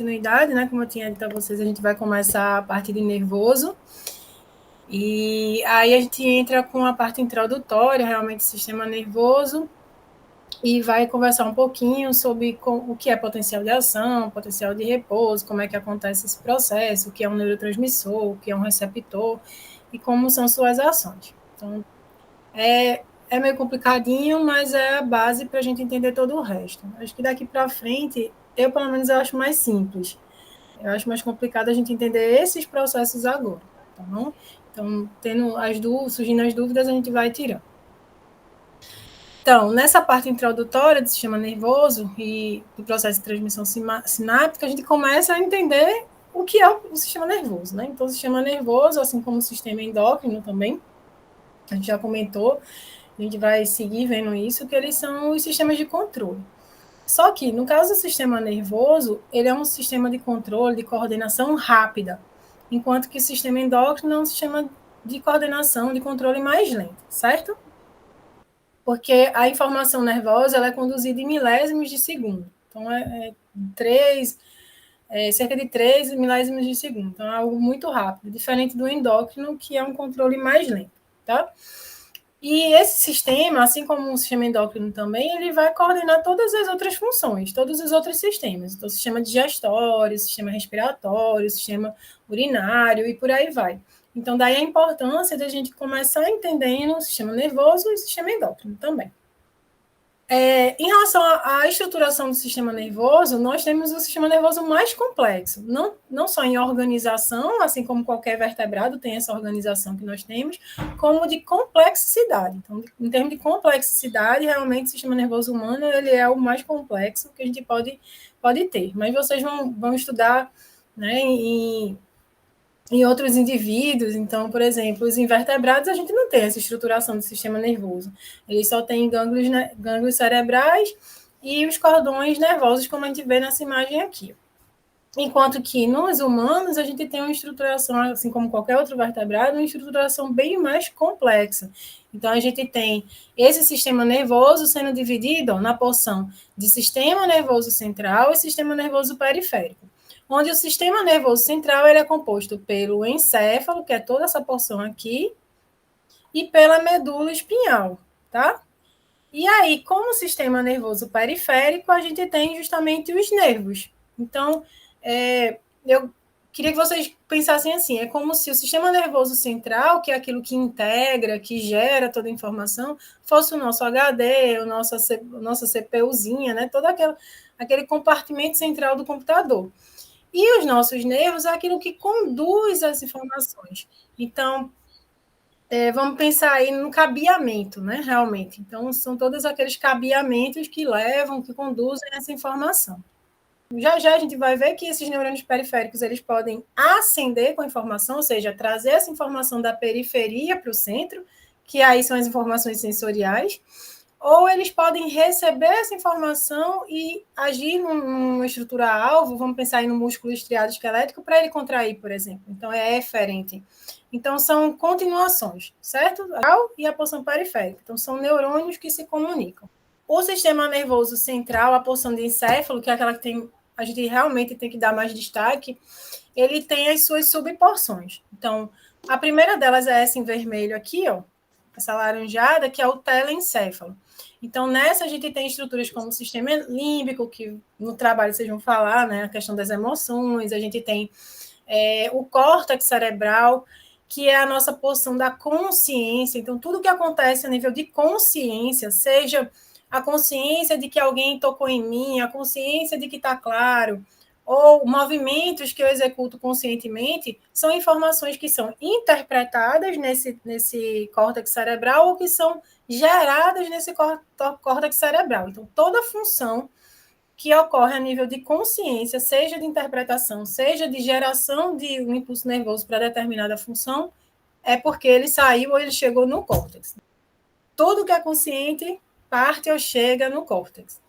continuidade, né? Como eu tinha dito a vocês, a gente vai começar a parte de nervoso. E aí a gente entra com a parte introdutória, realmente, do sistema nervoso, e vai conversar um pouquinho sobre o que é potencial de ação, potencial de repouso, como é que acontece esse processo, o que é um neurotransmissor, o que é um receptor, e como são suas ações. Então, é meio complicadinho, mas é a base para a gente entender todo o resto. Acho que daqui para frente, pelo menos, eu acho mais simples. Eu acho mais complicado a gente entender esses processos agora, tá bom? Então, surgindo as dúvidas, a gente vai tirando. Então, nessa parte introdutória do sistema nervoso e do processo de transmissão sináptica, a gente começa a entender o que é o sistema nervoso, né? Então, o sistema nervoso, assim como o sistema endócrino também, a gente já comentou, a gente vai seguir vendo isso, que eles são os sistemas de controle. Só que, no caso do sistema nervoso, ele é um sistema de controle, de coordenação rápida, enquanto que o sistema endócrino é um sistema de coordenação, de controle mais lento, certo? Porque a informação nervosa ela é conduzida em milésimos de segundo. Então, cerca de 3 milésimos de segundo. Então, é algo muito rápido, diferente do endócrino, que é um controle mais lento, tá? E esse sistema, assim como o sistema endócrino também, ele vai coordenar todas as outras funções, todos os outros sistemas. Então, sistema digestório, sistema respiratório, sistema urinário e por aí vai. Então, daí a importância da gente começar entendendo o sistema nervoso e o sistema endócrino também. Em relação à estruturação do sistema nervoso, nós temos o sistema nervoso mais complexo, não só em organização, assim como qualquer vertebrado tem essa organização que nós temos, como de complexidade. Então, em termos de complexidade, realmente o sistema nervoso humano ele é o mais complexo que a gente pode ter. Mas vocês vão estudar, né, em outros indivíduos. Então, por exemplo, os invertebrados, a gente não tem essa estruturação do sistema nervoso. Eles só têm gânglios cerebrais e os cordões nervosos, como a gente vê nessa imagem aqui. Enquanto que nos humanos, a gente tem uma estruturação, assim como qualquer outro vertebrado, uma estruturação bem mais complexa. Então, a gente tem esse sistema nervoso sendo dividido na porção de sistema nervoso central e sistema nervoso periférico, onde o sistema nervoso central ele é composto pelo encéfalo, que é toda essa porção aqui, e pela medula espinhal, tá? E aí, como sistema nervoso periférico, a gente tem justamente os nervos. Então, eu queria que vocês pensassem assim, é como se o sistema nervoso central, que é aquilo que integra, que gera toda a informação, fosse o nosso HD, a nossa CPUzinha, né? Todo aquele compartimento central do computador. E os nossos nervos é aquilo que conduz as informações. Então, vamos pensar aí no cabeamento, né, realmente. Então, são todos aqueles cabeamentos que levam, que conduzem essa informação. Já já a gente vai ver que esses neurônios periféricos eles podem ascender com a informação, ou seja, trazer essa informação da periferia para o centro, que aí são as informações sensoriais, ou eles podem receber essa informação e agir numa estrutura-alvo, vamos pensar aí no músculo estriado esquelético, para ele contrair, por exemplo. Então, é eferente. Então, são continuações, certo? E a porção periférica. Então, são neurônios que se comunicam. O sistema nervoso central, a porção de encéfalo, que é aquela que a gente realmente tem que dar mais destaque, ele tem as suas subporções. Então, a primeira delas é essa em vermelho aqui, ó, essa laranjada, que é o telencéfalo. Então, nessa a gente tem estruturas como o sistema límbico, que no trabalho vocês vão falar, né, a questão das emoções, a gente tem o córtex cerebral, que é a nossa porção da consciência. Então, tudo que acontece a nível de consciência, seja a consciência de que alguém tocou em mim, a consciência de que está claro, ou movimentos que eu executo conscientemente, são informações que são interpretadas nesse córtex cerebral ou que são geradas nesse córtex cerebral. Então, toda função que ocorre a nível de consciência, seja de interpretação, seja de geração de um impulso nervoso para determinada função, é porque ele saiu ou ele chegou no córtex. Tudo que é consciente parte ou chega no córtex.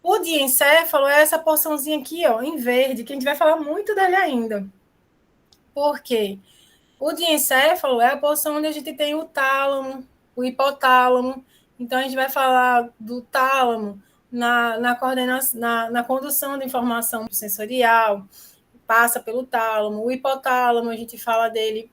O diencéfalo é essa porçãozinha aqui, ó, em verde, que a gente vai falar muito dele ainda. Por quê? O diencéfalo é a porção onde a gente tem o tálamo, o hipotálamo. Então, a gente vai falar do tálamo, na condução de informação sensorial, passa pelo tálamo. O hipotálamo, a gente fala dele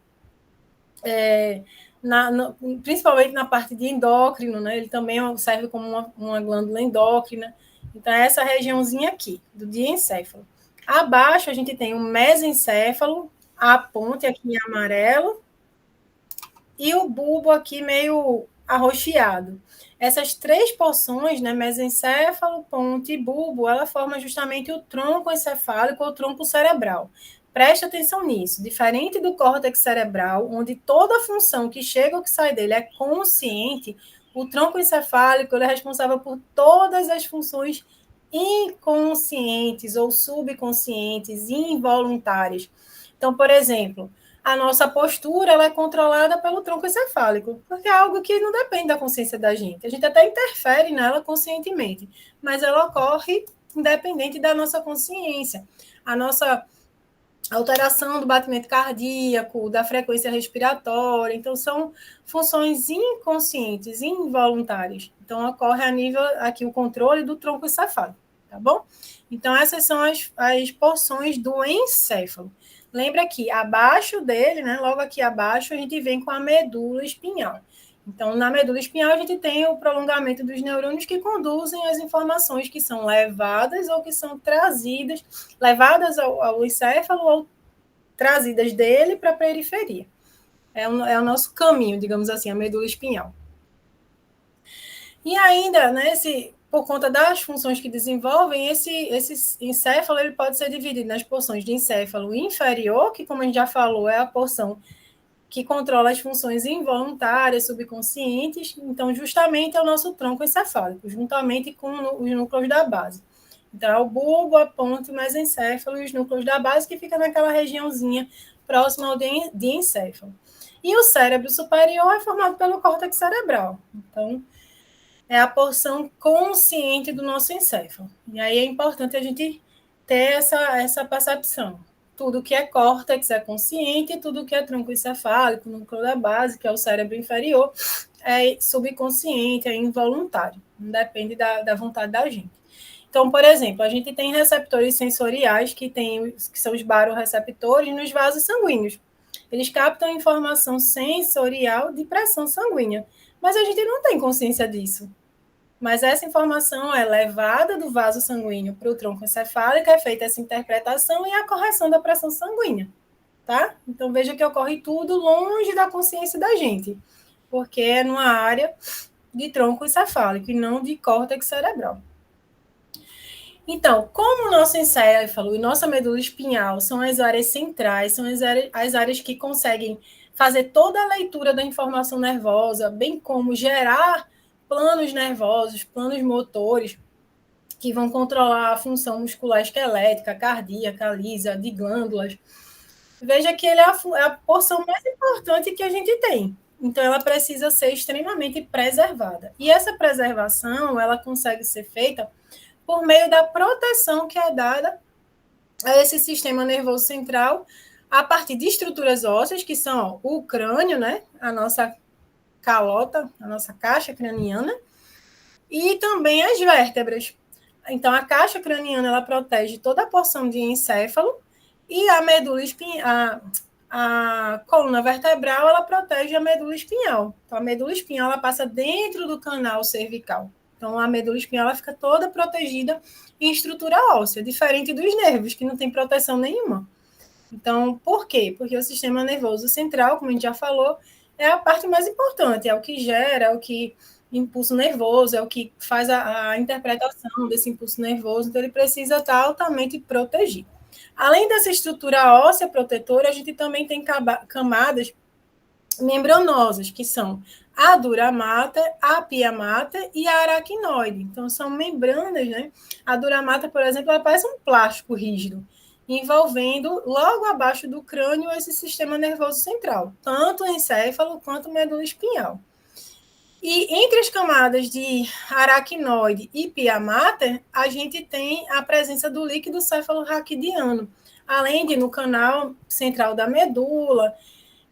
principalmente na parte de endócrino, né? Ele também serve como uma glândula endócrina. Então, é essa regiãozinha aqui, do diencéfalo. Abaixo, a gente tem o mesencéfalo, a ponte aqui em amarelo, e o bulbo aqui meio arroxeado. Essas três porções, né, mesencéfalo, ponte e bulbo, ela forma justamente o tronco encefálico ou tronco cerebral. Preste atenção nisso. Diferente do córtex cerebral, onde toda função que chega ou que sai dele é consciente, o tronco encefálico ele é responsável por todas as funções inconscientes ou subconscientes, involuntárias. Então, por exemplo, a nossa postura ela é controlada pelo tronco encefálico, porque é algo que não depende da consciência da gente. A gente até interfere nela conscientemente, mas ela ocorre independente da nossa consciência. A nossa alteração do batimento cardíaco, da frequência respiratória, então são funções inconscientes, involuntárias. Então ocorre a nível aqui o controle do tronco encefálico, tá bom? Então essas são as porções do encéfalo. Lembra que abaixo dele, né, logo aqui abaixo, a gente vem com a medula espinhal. Então, na medula espinhal, a gente tem o prolongamento dos neurônios que conduzem as informações que são levadas ou que são trazidas, levadas ao encéfalo ou trazidas dele para a periferia. É o nosso caminho, digamos assim, a medula espinhal. E ainda, né, por conta das funções que desenvolvem, esse encéfalo ele pode ser dividido nas porções de encéfalo inferior, que, como a gente já falou, é a porção que controla as funções involuntárias, subconscientes. Então, justamente é o nosso tronco encefálico, juntamente com os núcleos da base. Então, é o bulbo, a ponte, o mesencéfalo e os núcleos da base, que fica naquela regiãozinha próxima ao diencéfalo. E o cérebro superior é formado pelo córtex cerebral. Então, é a porção consciente do nosso encéfalo. E aí é importante a gente ter essa percepção. Tudo que é córtex é consciente, tudo que é tronco encefálico, núcleo da base, que é o cérebro inferior, é subconsciente, é involuntário. Não depende da vontade da gente. Então, por exemplo, a gente tem receptores sensoriais que são os barorreceptores nos vasos sanguíneos. Eles captam informação sensorial de pressão sanguínea, mas a gente não tem consciência disso. Mas essa informação é levada do vaso sanguíneo para o tronco encefálico, é feita essa interpretação e a correção da pressão sanguínea, tá? Então, veja que ocorre tudo longe da consciência da gente, porque é numa área de tronco encefálico e não de córtex cerebral. Então, como o nosso encéfalo e nossa medula espinhal são as áreas centrais, são as áreas que conseguem fazer toda a leitura da informação nervosa, bem como gerar planos nervosos, planos motores, que vão controlar a função muscular esquelética, cardíaca, lisa, de glândulas. Veja que ele é a porção mais importante que a gente tem. Então, ela precisa ser extremamente preservada. E essa preservação, ela consegue ser feita por meio da proteção que é dada a esse sistema nervoso central a partir de estruturas ósseas, que são o crânio, né? A nossa calota, a nossa caixa craniana, e também as vértebras. Então, a caixa craniana ela protege toda a porção de encéfalo e a medula espinhal, a coluna vertebral ela protege a medula espinhal. Então, a medula espinhal ela passa dentro do canal cervical. Então, a medula espinhal ela fica toda protegida em estrutura óssea, diferente dos nervos, que não tem proteção nenhuma. Então, por quê? Porque o sistema nervoso central, como a gente já falou, é a parte mais importante, é o que gera, é o que impulso nervoso, é o que faz a interpretação desse impulso nervoso, então ele precisa estar altamente protegido. Além dessa estrutura óssea protetora, a gente também tem camadas membranosas, que são a dura mater, a pia mater e a aracnoide. Então, são membranas, né? A dura mater, por exemplo, ela parece um plástico rígido, envolvendo logo abaixo do crânio esse sistema nervoso central, tanto o encéfalo quanto a medula espinhal. E entre as camadas de aracnoide e pia mater, a gente tem a presença do líquido cefalorraquidiano, além de no canal central da medula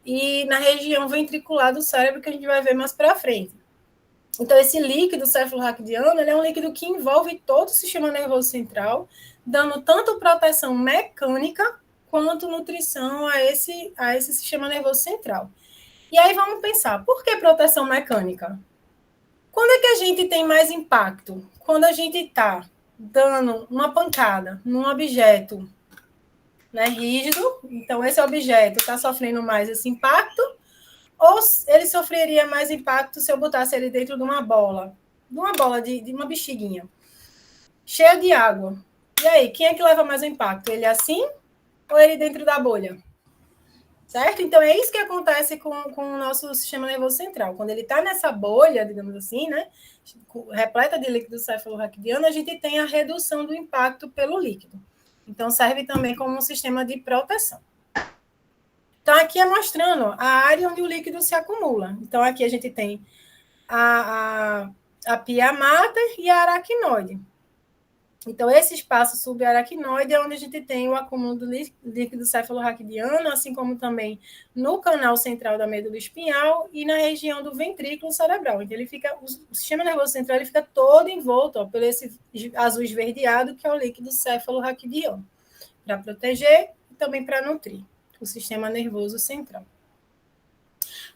e na região ventricular do cérebro, que a gente vai ver mais para frente. Então, esse líquido cefalorraquidiano, ele é um líquido que envolve todo o sistema nervoso central, dando tanto proteção mecânica quanto nutrição a esse sistema nervoso central. E aí vamos pensar, por que proteção mecânica? Quando é que a gente tem mais impacto? Quando a gente está dando uma pancada num objeto, né, rígido, então esse objeto está sofrendo mais esse impacto, ou ele sofreria mais impacto se eu botasse ele dentro de uma bola de uma bexiguinha, cheia de água. E aí, quem é que leva mais o impacto? Ele assim ou ele dentro da bolha? Certo? Então, é isso que acontece com o nosso sistema nervoso central. Quando ele está nessa bolha, digamos assim, né, repleta de líquido cefalorraquidiano, a gente tem a redução do impacto pelo líquido. Então, serve também como um sistema de proteção. Então, aqui é mostrando a área onde o líquido se acumula. Então, aqui a gente tem a pia mater e a aracnoide. Então, esse espaço subaracnoide é onde a gente tem o acúmulo do líquido cefalorraquidiano, assim como também no canal central da medula espinhal e na região do ventrículo cerebral. Então, o sistema nervoso central ele fica todo envolto por esse azul esverdeado, que é o líquido cefalorraquidiano, para proteger e também para nutrir o sistema nervoso central.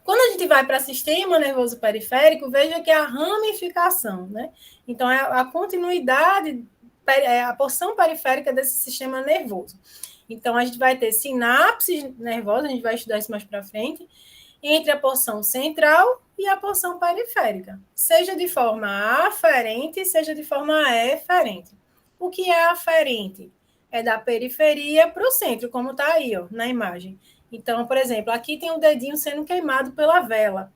Quando a gente vai para o sistema nervoso periférico, veja que é a ramificação, né? Então, é a continuidade, a porção periférica desse sistema nervoso. Então, a gente vai ter sinapses nervosas, a gente vai estudar isso mais para frente, entre a porção central e a porção periférica, seja de forma aferente, seja de forma eferente. O que é aferente? É da periferia para o centro, como está aí, ó, na imagem. Então, por exemplo, aqui tem um dedinho sendo queimado pela vela.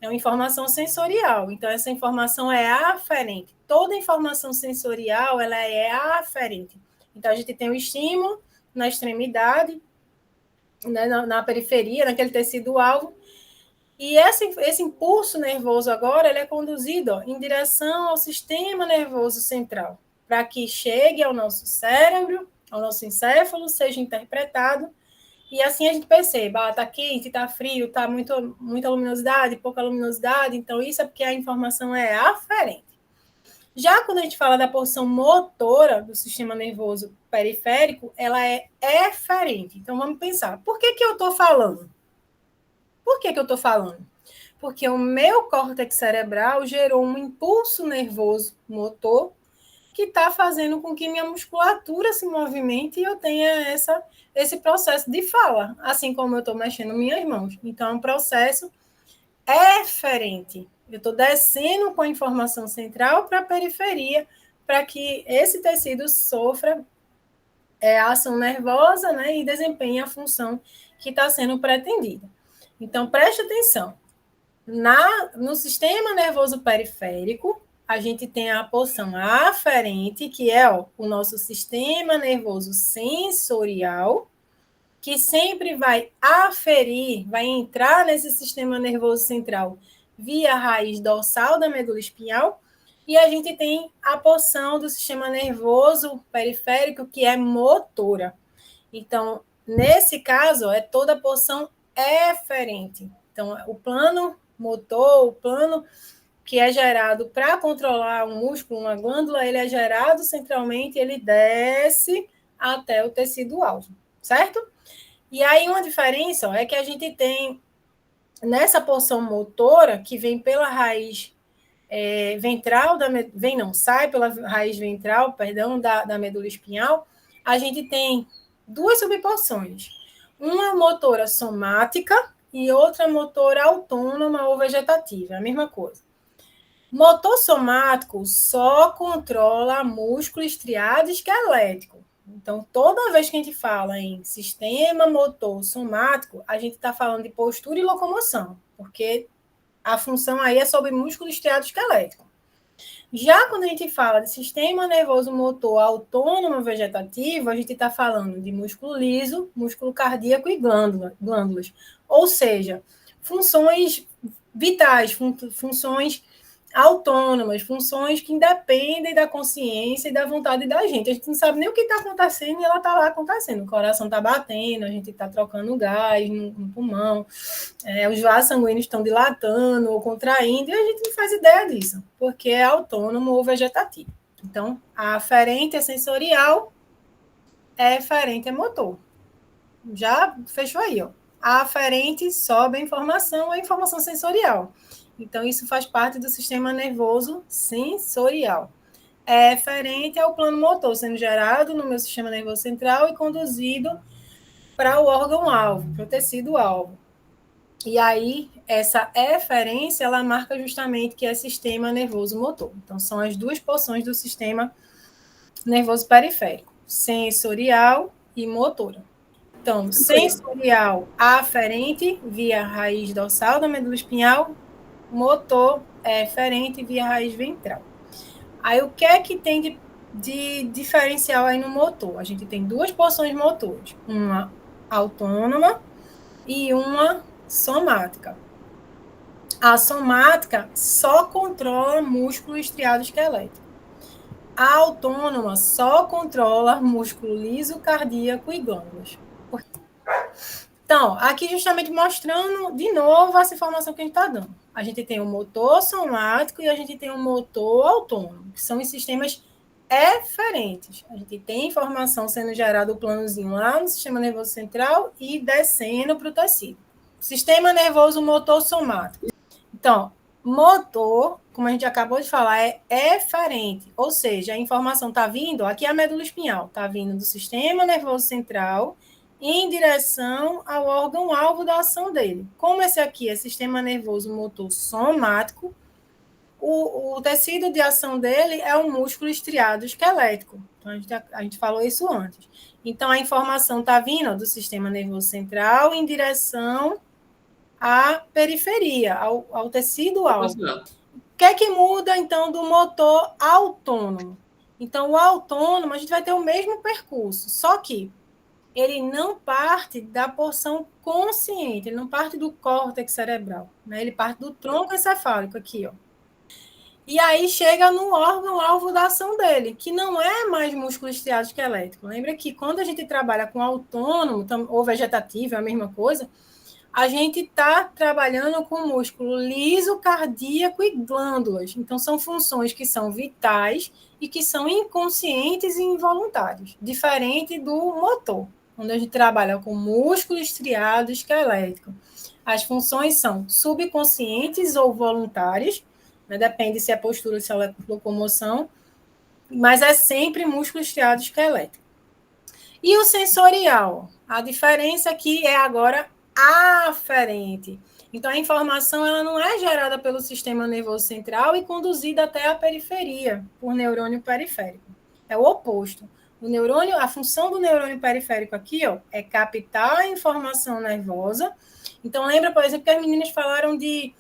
É uma informação sensorial. Então, essa informação é aferente. Toda informação sensorial, ela é aferente. Então, a gente tem o estímulo na extremidade, né, na periferia, naquele tecido-alvo. E esse impulso nervoso agora, ele é conduzido em direção ao sistema nervoso central, para que chegue ao nosso cérebro, ao nosso encéfalo, seja interpretado. E assim a gente perceba, está quente, está frio, está muita luminosidade, pouca luminosidade. Então, isso é porque a informação é aferente. Já quando a gente fala da porção motora do sistema nervoso periférico, ela é eferente. Então, vamos pensar, por que eu estou falando? Por que eu estou falando? Porque o meu córtex cerebral gerou um impulso nervoso motor que está fazendo com que minha musculatura se movimente e eu tenha esse processo de fala, assim como eu estou mexendo minhas mãos. Então, é um processo eferente. Eu estou descendo com a informação central para a periferia, para que esse tecido sofra a ação nervosa, né, e desempenhe a função que está sendo pretendida. Então, preste atenção. No sistema nervoso periférico, a gente tem a porção aferente, que é o nosso sistema nervoso sensorial, que sempre vai aferir, vai entrar nesse sistema nervoso central via raiz dorsal da medula espinhal, e a gente tem a porção do sistema nervoso periférico, que é motora. Então, nesse caso, é toda a porção eferente. Então, o plano motor, o plano que é gerado para controlar um músculo, uma glândula, ele é gerado centralmente, ele desce até o tecido-alvo, certo? E aí uma diferença é que a gente tem nessa porção motora, que vem pela raiz ventral, sai pela raiz ventral, perdão, da medula espinhal, a gente tem duas subporções. Uma motora somática e outra motora autônoma ou vegetativa, a mesma coisa. Motor somático só controla músculo estriado esquelético. Então, toda vez que a gente fala em sistema motor somático, a gente está falando de postura e locomoção, porque a função aí é sobre músculo estriado esquelético. Já quando a gente fala de sistema nervoso motor autônomo vegetativo, a gente está falando de músculo liso, músculo cardíaco e glândulas. Ou seja, funções vitais, funções autônomas, funções que independem da consciência e da vontade da gente. A gente não sabe nem o que está acontecendo e ela está lá acontecendo. O coração está batendo, a gente está trocando gás no pulmão, os vasos sanguíneos estão dilatando ou contraindo, e a gente não faz ideia disso, porque é autônomo ou vegetativo. Então, a aferente é sensorial, é eferente é motor. Já fechou aí, ó. A aferente sobe a informação sensorial. Então, isso faz parte do sistema nervoso sensorial. É eferente ao plano motor, sendo gerado no meu sistema nervoso central e conduzido para o órgão-alvo, para o tecido-alvo. E aí, essa eferência, ela marca justamente que é sistema nervoso motor. Então, são as duas porções do sistema nervoso periférico, sensorial e motora. Então, sensorial aferente via raiz dorsal da medula espinhal, motor eferente via raiz ventral. Aí, o que é que tem de diferencial aí no motor? A gente tem duas porções motoras, uma autônoma e uma somática. A somática só controla músculo estriado esquelético. A autônoma só controla músculo liso, cardíaco e glândulas. Então, aqui justamente mostrando de novo essa informação que a gente está dando. A gente tem o motor somático e a gente tem o motor autônomo, que são os sistemas eferentes. A gente tem informação sendo gerada o planozinho lá no sistema nervoso central e descendo para o tecido. Sistema nervoso motor somático. Então, motor, como a gente acabou de falar, é eferente, ou seja, a informação está vindo, aqui é a medula espinhal, está vindo do sistema nervoso central em direção ao órgão-alvo da ação dele. Como esse aqui é sistema nervoso motor somático, o tecido de ação dele é o músculo estriado esquelético. Então, a gente falou isso antes. Então, a informação está vindo do sistema nervoso central em direção à periferia, ao tecido-alvo. O que é que muda, então, do motor autônomo? Então, o autônomo, a gente vai ter o mesmo percurso, só que ele não parte da porção consciente, ele não parte do córtex cerebral, né? Ele parte do tronco encefálico aqui, ó. E aí chega no órgão-alvo da ação dele, que não é mais músculo estriado esquelético. Lembra que quando a gente trabalha com autônomo ou vegetativo, é a mesma coisa, a gente está trabalhando com músculo liso, cardíaco e glândulas. Então, são funções que são vitais e que são inconscientes e involuntárias, diferente do motor, onde a gente trabalha com músculo estriado esquelético. As funções são subconscientes ou voluntárias, né? Depende se é postura, se é locomoção, mas é sempre músculo estriado esquelético. E o sensorial? A diferença aqui é agora aferente. Então, a informação ela não é gerada pelo sistema nervoso central e conduzida até a periferia, por neurônio periférico. É o oposto. O neurônio, a função do neurônio periférico aqui, ó, é captar a informação nervosa. Então, lembra, por exemplo, que as meninas falaram de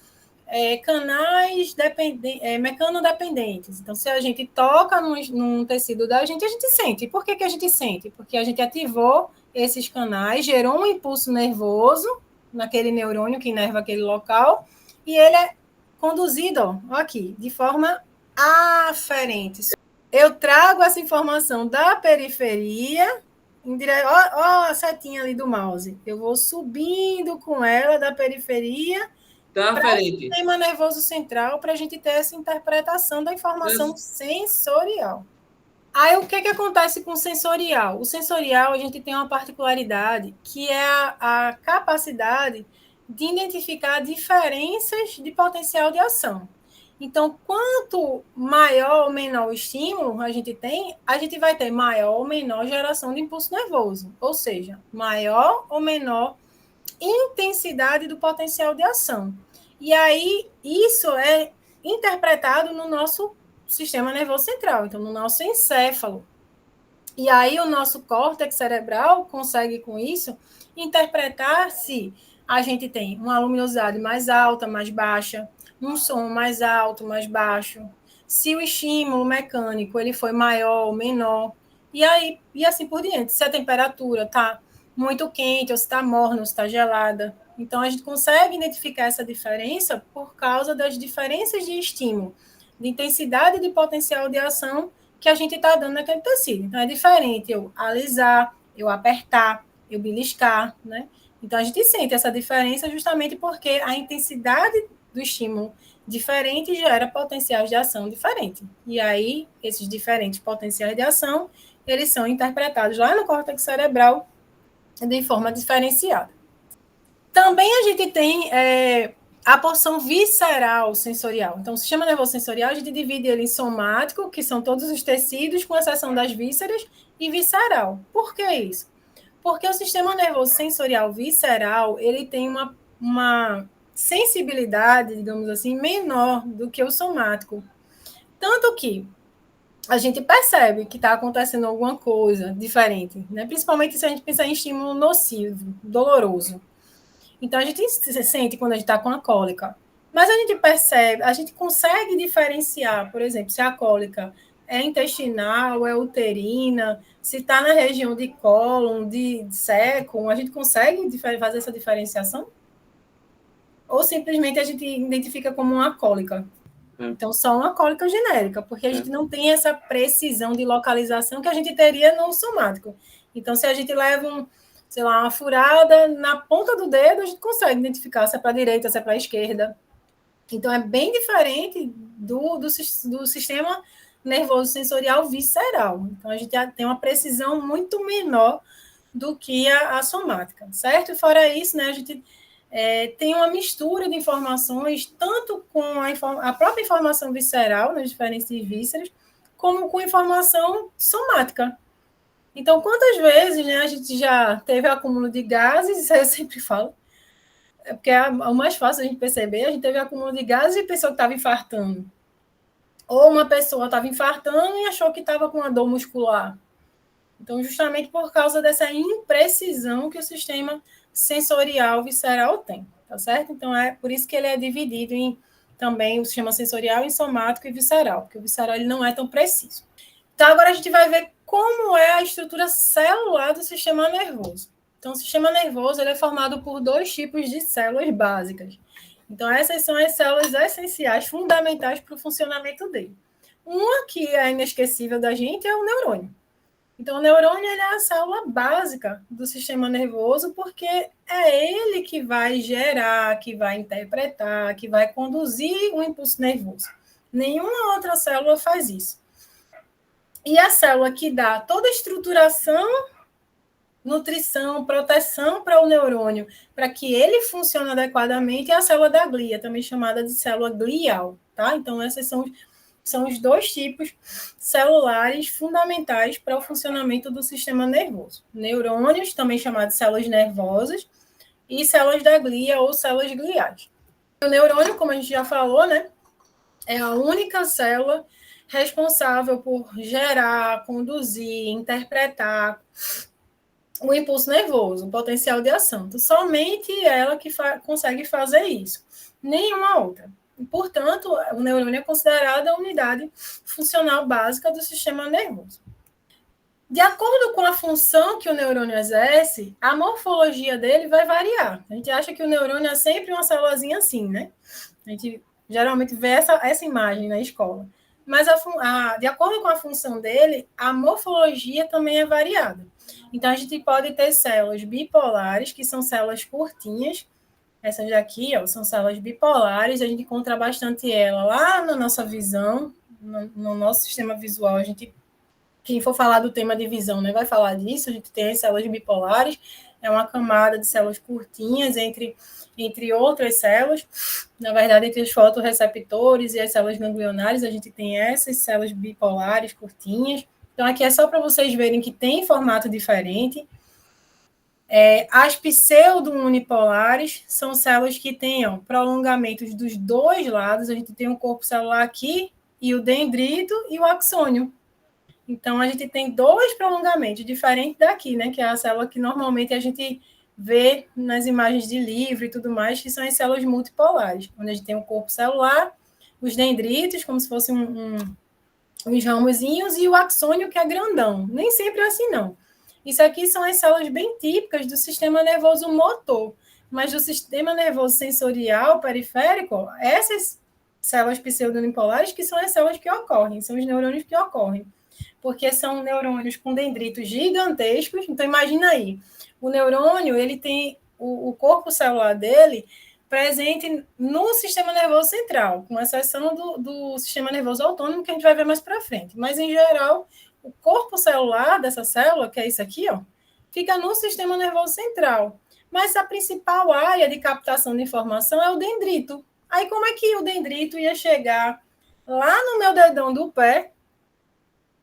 canais mecanodependentes. Então, se a gente toca num tecido da gente, a gente sente. Por que a gente sente? Porque a gente ativou esses canais, gerou um impulso nervoso naquele neurônio que inerva aquele local, e ele é conduzido, ó, aqui, de forma aferente. Eu trago essa informação da periferia, ó a setinha ali do mouse. Eu vou subindo com ela da periferia para o sistema nervoso central, para a gente ter essa interpretação da informação sensorial. Aí, o que acontece com o sensorial? O sensorial, a gente tem uma particularidade, que é a capacidade de identificar diferenças de potencial de ação. Então, quanto maior ou menor o estímulo a gente tem, a gente vai ter maior ou menor geração de impulso nervoso, ou seja, maior ou menor intensidade do potencial de ação. E aí, isso é interpretado no nosso sistema nervoso central, então no nosso encéfalo. E aí, o nosso córtex cerebral consegue, com isso, interpretar se a gente tem uma luminosidade mais alta, mais baixa, um som mais alto, mais baixo, se o estímulo mecânico ele foi maior ou menor, e assim por diante. Se a temperatura está muito quente, ou se está morna, ou se está gelada. Então, a gente consegue identificar essa diferença por causa das diferenças de estímulo, de intensidade e de potencial de ação que a gente está dando naquele tecido. Então, é diferente eu alisar, eu apertar, eu beliscar, né? Então, a gente sente essa diferença justamente porque a intensidade do estímulo diferente gera potenciais de ação diferente. E aí, esses diferentes potenciais de ação, eles são interpretados lá no córtex cerebral de forma diferenciada. Também a gente tem a porção visceral sensorial. Então, o sistema nervoso sensorial, a gente divide ele em somático, que são todos os tecidos, com exceção das vísceras, e visceral. Por que isso? Porque o sistema nervoso sensorial visceral, ele tem uma sensibilidade, digamos assim, menor do que o somático. Tanto que a gente percebe que está acontecendo alguma coisa diferente, né? Principalmente se a gente pensar em estímulo nocivo, doloroso. Então, a gente se sente quando a gente está com a cólica. Mas a gente percebe, a gente consegue diferenciar, por exemplo, se a cólica é intestinal, é uterina, se está na região de cólon, de sécon, a gente consegue fazer essa diferenciação? Ou simplesmente a gente identifica como uma cólica? Então, só uma cólica genérica, porque a gente não tem essa precisão de localização que a gente teria no somático. Então, se a gente leva sei lá, uma furada na ponta do dedo, a gente consegue identificar se é para a direita, se é para a esquerda. Então, é bem diferente do sistema nervoso sensorial visceral. Então, a gente tem uma precisão muito menor do que a somática, certo? E fora isso, né, a gente tem uma mistura de informações, tanto com a própria informação visceral, nas diferentes vísceras, como com informação somática. Então, quantas vezes, né, a gente já teve acúmulo de gases, isso aí eu sempre falo, porque é o mais fácil a gente perceber, a gente teve acúmulo de gases e pensou que estava infartando. Ou uma pessoa estava infartando e achou que estava com uma dor muscular. Então, justamente por causa dessa imprecisão que o sistema sensorial visceral tem, tá certo? Então, é por isso que ele é dividido em também o sistema sensorial em somático e visceral, porque o visceral ele não é tão preciso. Então, agora a gente vai ver como é a estrutura celular do sistema nervoso. Então, o sistema nervoso ele é formado por 2 tipos de células básicas. Então, essas são as células essenciais, fundamentais para o funcionamento dele. Uma que é inesquecível da gente é o neurônio. Então, o neurônio ele é a célula básica do sistema nervoso, porque é ele que vai gerar, que vai interpretar, que vai conduzir o impulso nervoso. Nenhuma outra célula faz isso. E a célula que dá toda a estruturação, nutrição, proteção para o neurônio, para que ele funcione adequadamente, é a célula da glia, também chamada de célula glial, tá? Então, esses são os 2 tipos celulares fundamentais para o funcionamento do sistema nervoso. Neurônios, também chamados de células nervosas, e células da glia ou células gliais. O neurônio, como a gente já falou, né, é a única célula responsável por gerar, conduzir, interpretar o impulso nervoso, o potencial de ação. Então, somente ela que consegue fazer isso, nenhuma outra. E, portanto, o neurônio é considerado a unidade funcional básica do sistema nervoso. De acordo com a função que o neurônio exerce, a morfologia dele vai variar. A gente acha que o neurônio é sempre uma célulazinha assim, né? A gente geralmente vê essa imagem na escola. Mas, de acordo com a função dele, a morfologia também é variada. Então, a gente pode ter células bipolares, que são células curtinhas. Essas daqui, ó, são células bipolares. A gente encontra bastante ela lá na nossa visão, no nosso sistema visual. Quem for falar do tema de visão, né, vai falar disso. A gente tem as células bipolares. É uma camada de células curtinhas entre outras células. Na verdade, entre os fotorreceptores e as células ganglionares, a gente tem essas células bipolares curtinhas. Então, aqui é só para vocês verem que tem formato diferente. As pseudo-unipolares são células que têm prolongamentos dos 2 lados. A gente tem um corpo celular aqui, e o dendrito e o axônio. Então, a gente tem 2 prolongamentos, diferente daqui, né? Que é a célula que normalmente a gente vê nas imagens de livro e tudo mais, que são as células multipolares, onde a gente tem o corpo celular, os dendritos, como se fossem uns ramozinhos, e o axônio, que é grandão. Nem sempre é assim, não. Isso aqui são as células bem típicas do sistema nervoso motor, mas do sistema nervoso sensorial periférico, essas células pseudounipolares que são as células que ocorrem, são os neurônios que ocorrem, porque são neurônios com dendritos gigantescos. Então, imagina aí, o neurônio, ele tem o corpo celular dele presente no sistema nervoso central, com exceção do sistema nervoso autônomo, que a gente vai ver mais para frente. Mas, em geral, o corpo celular dessa célula, que é isso aqui, ó, fica no sistema nervoso central. Mas a principal área de captação de informação é o dendrito. Aí, como é que o dendrito ia chegar lá no meu dedão do pé,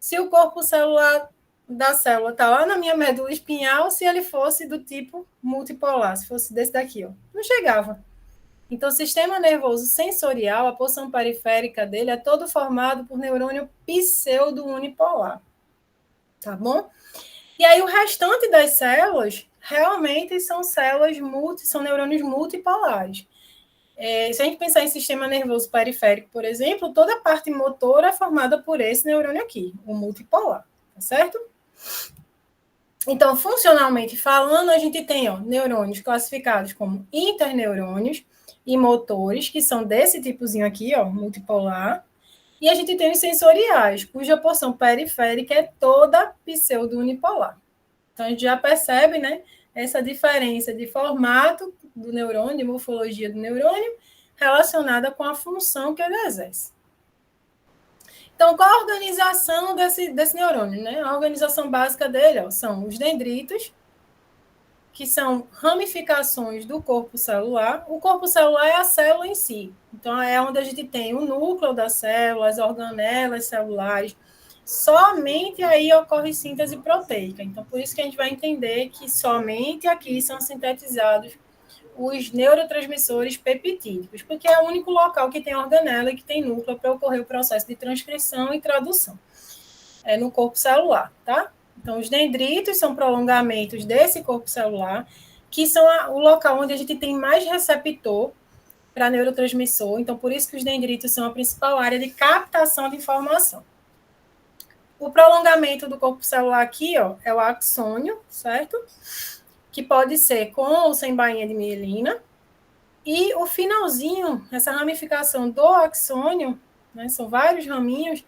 se o corpo celular da célula está lá na minha medula espinhal, se ele fosse do tipo multipolar, se fosse desse daqui, ó? Não chegava. Então, o sistema nervoso sensorial, a porção periférica dele, é todo formado por neurônio pseudo-unipolar. Tá bom? E aí, o restante das células realmente são são neurônios multipolares. Se a gente pensar em sistema nervoso periférico, por exemplo, toda a parte motora é formada por esse neurônio aqui, o multipolar, tá certo? Então, funcionalmente falando, a gente tem neurônios classificados como interneurônios e motores, que são desse tipozinho aqui, multipolar, e a gente tem os sensoriais, cuja porção periférica é toda pseudo-unipolar. Então, a gente já percebe, né, essa diferença de formato do neurônio, de morfologia do neurônio, relacionada com a função que ele exerce. Então, qual a organização desse neurônio, né? A organização básica dele são os dendritos, que são ramificações do corpo celular. O corpo celular é a célula em si. Então, é onde a gente tem o núcleo da célula, as organelas celulares. Somente aí ocorre síntese proteica. Então, por isso que a gente vai entender que somente aqui são sintetizados os neurotransmissores peptídicos, porque é o único local que tem organela e que tem núcleo para ocorrer o processo de transcrição e tradução. É no corpo celular, tá? Então, os dendritos são prolongamentos desse corpo celular, que são o local onde a gente tem mais receptor para neurotransmissor. Então, por isso que os dendritos são a principal área de captação de informação. O prolongamento do corpo celular aqui, é o axônio, certo? Que pode ser com ou sem bainha de mielina. E o finalzinho, essa ramificação do axônio, né, são vários raminhos,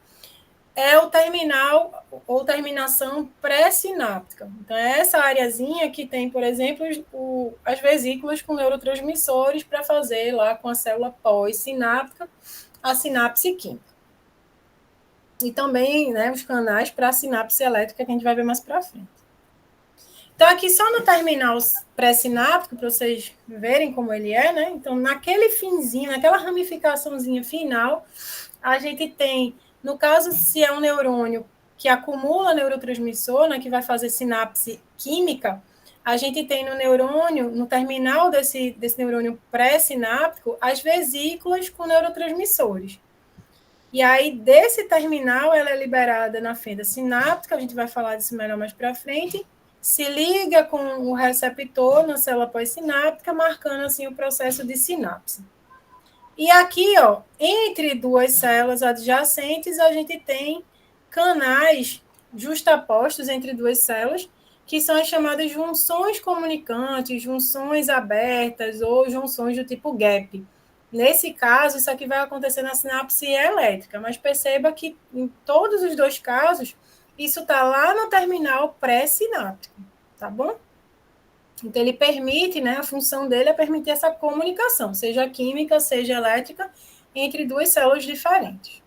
é o terminal ou terminação pré-sináptica. Então, é essa areazinha que tem, por exemplo, as vesículas com neurotransmissores para fazer lá com a célula pós-sináptica a sinapse química. E também, né, os canais para a sinapse elétrica, que a gente vai ver mais para frente. Então, aqui só no terminal pré-sináptico, para vocês verem como ele é, né? Então, naquele finzinho, naquela ramificaçãozinha final, a gente tem, no caso, se é um neurônio que acumula neurotransmissor, né, que vai fazer sinapse química, a gente tem no neurônio, no terminal desse neurônio pré-sináptico, as vesículas com neurotransmissores. E aí, desse terminal, ela é liberada na fenda sináptica, a gente vai falar disso melhor mais para frente, se liga com o receptor na célula pós-sináptica, marcando assim o processo de sinapse. E aqui, entre duas células adjacentes, a gente tem canais justapostos entre duas células, que são as chamadas junções comunicantes, junções abertas ou junções do tipo gap. Nesse caso, isso aqui vai acontecer na sinapse elétrica, mas perceba que em todos os dois casos, isso está lá no terminal pré-sináptico, tá bom? Então, ele permite, né, a função dele é permitir essa comunicação, seja química, seja elétrica, entre duas células diferentes.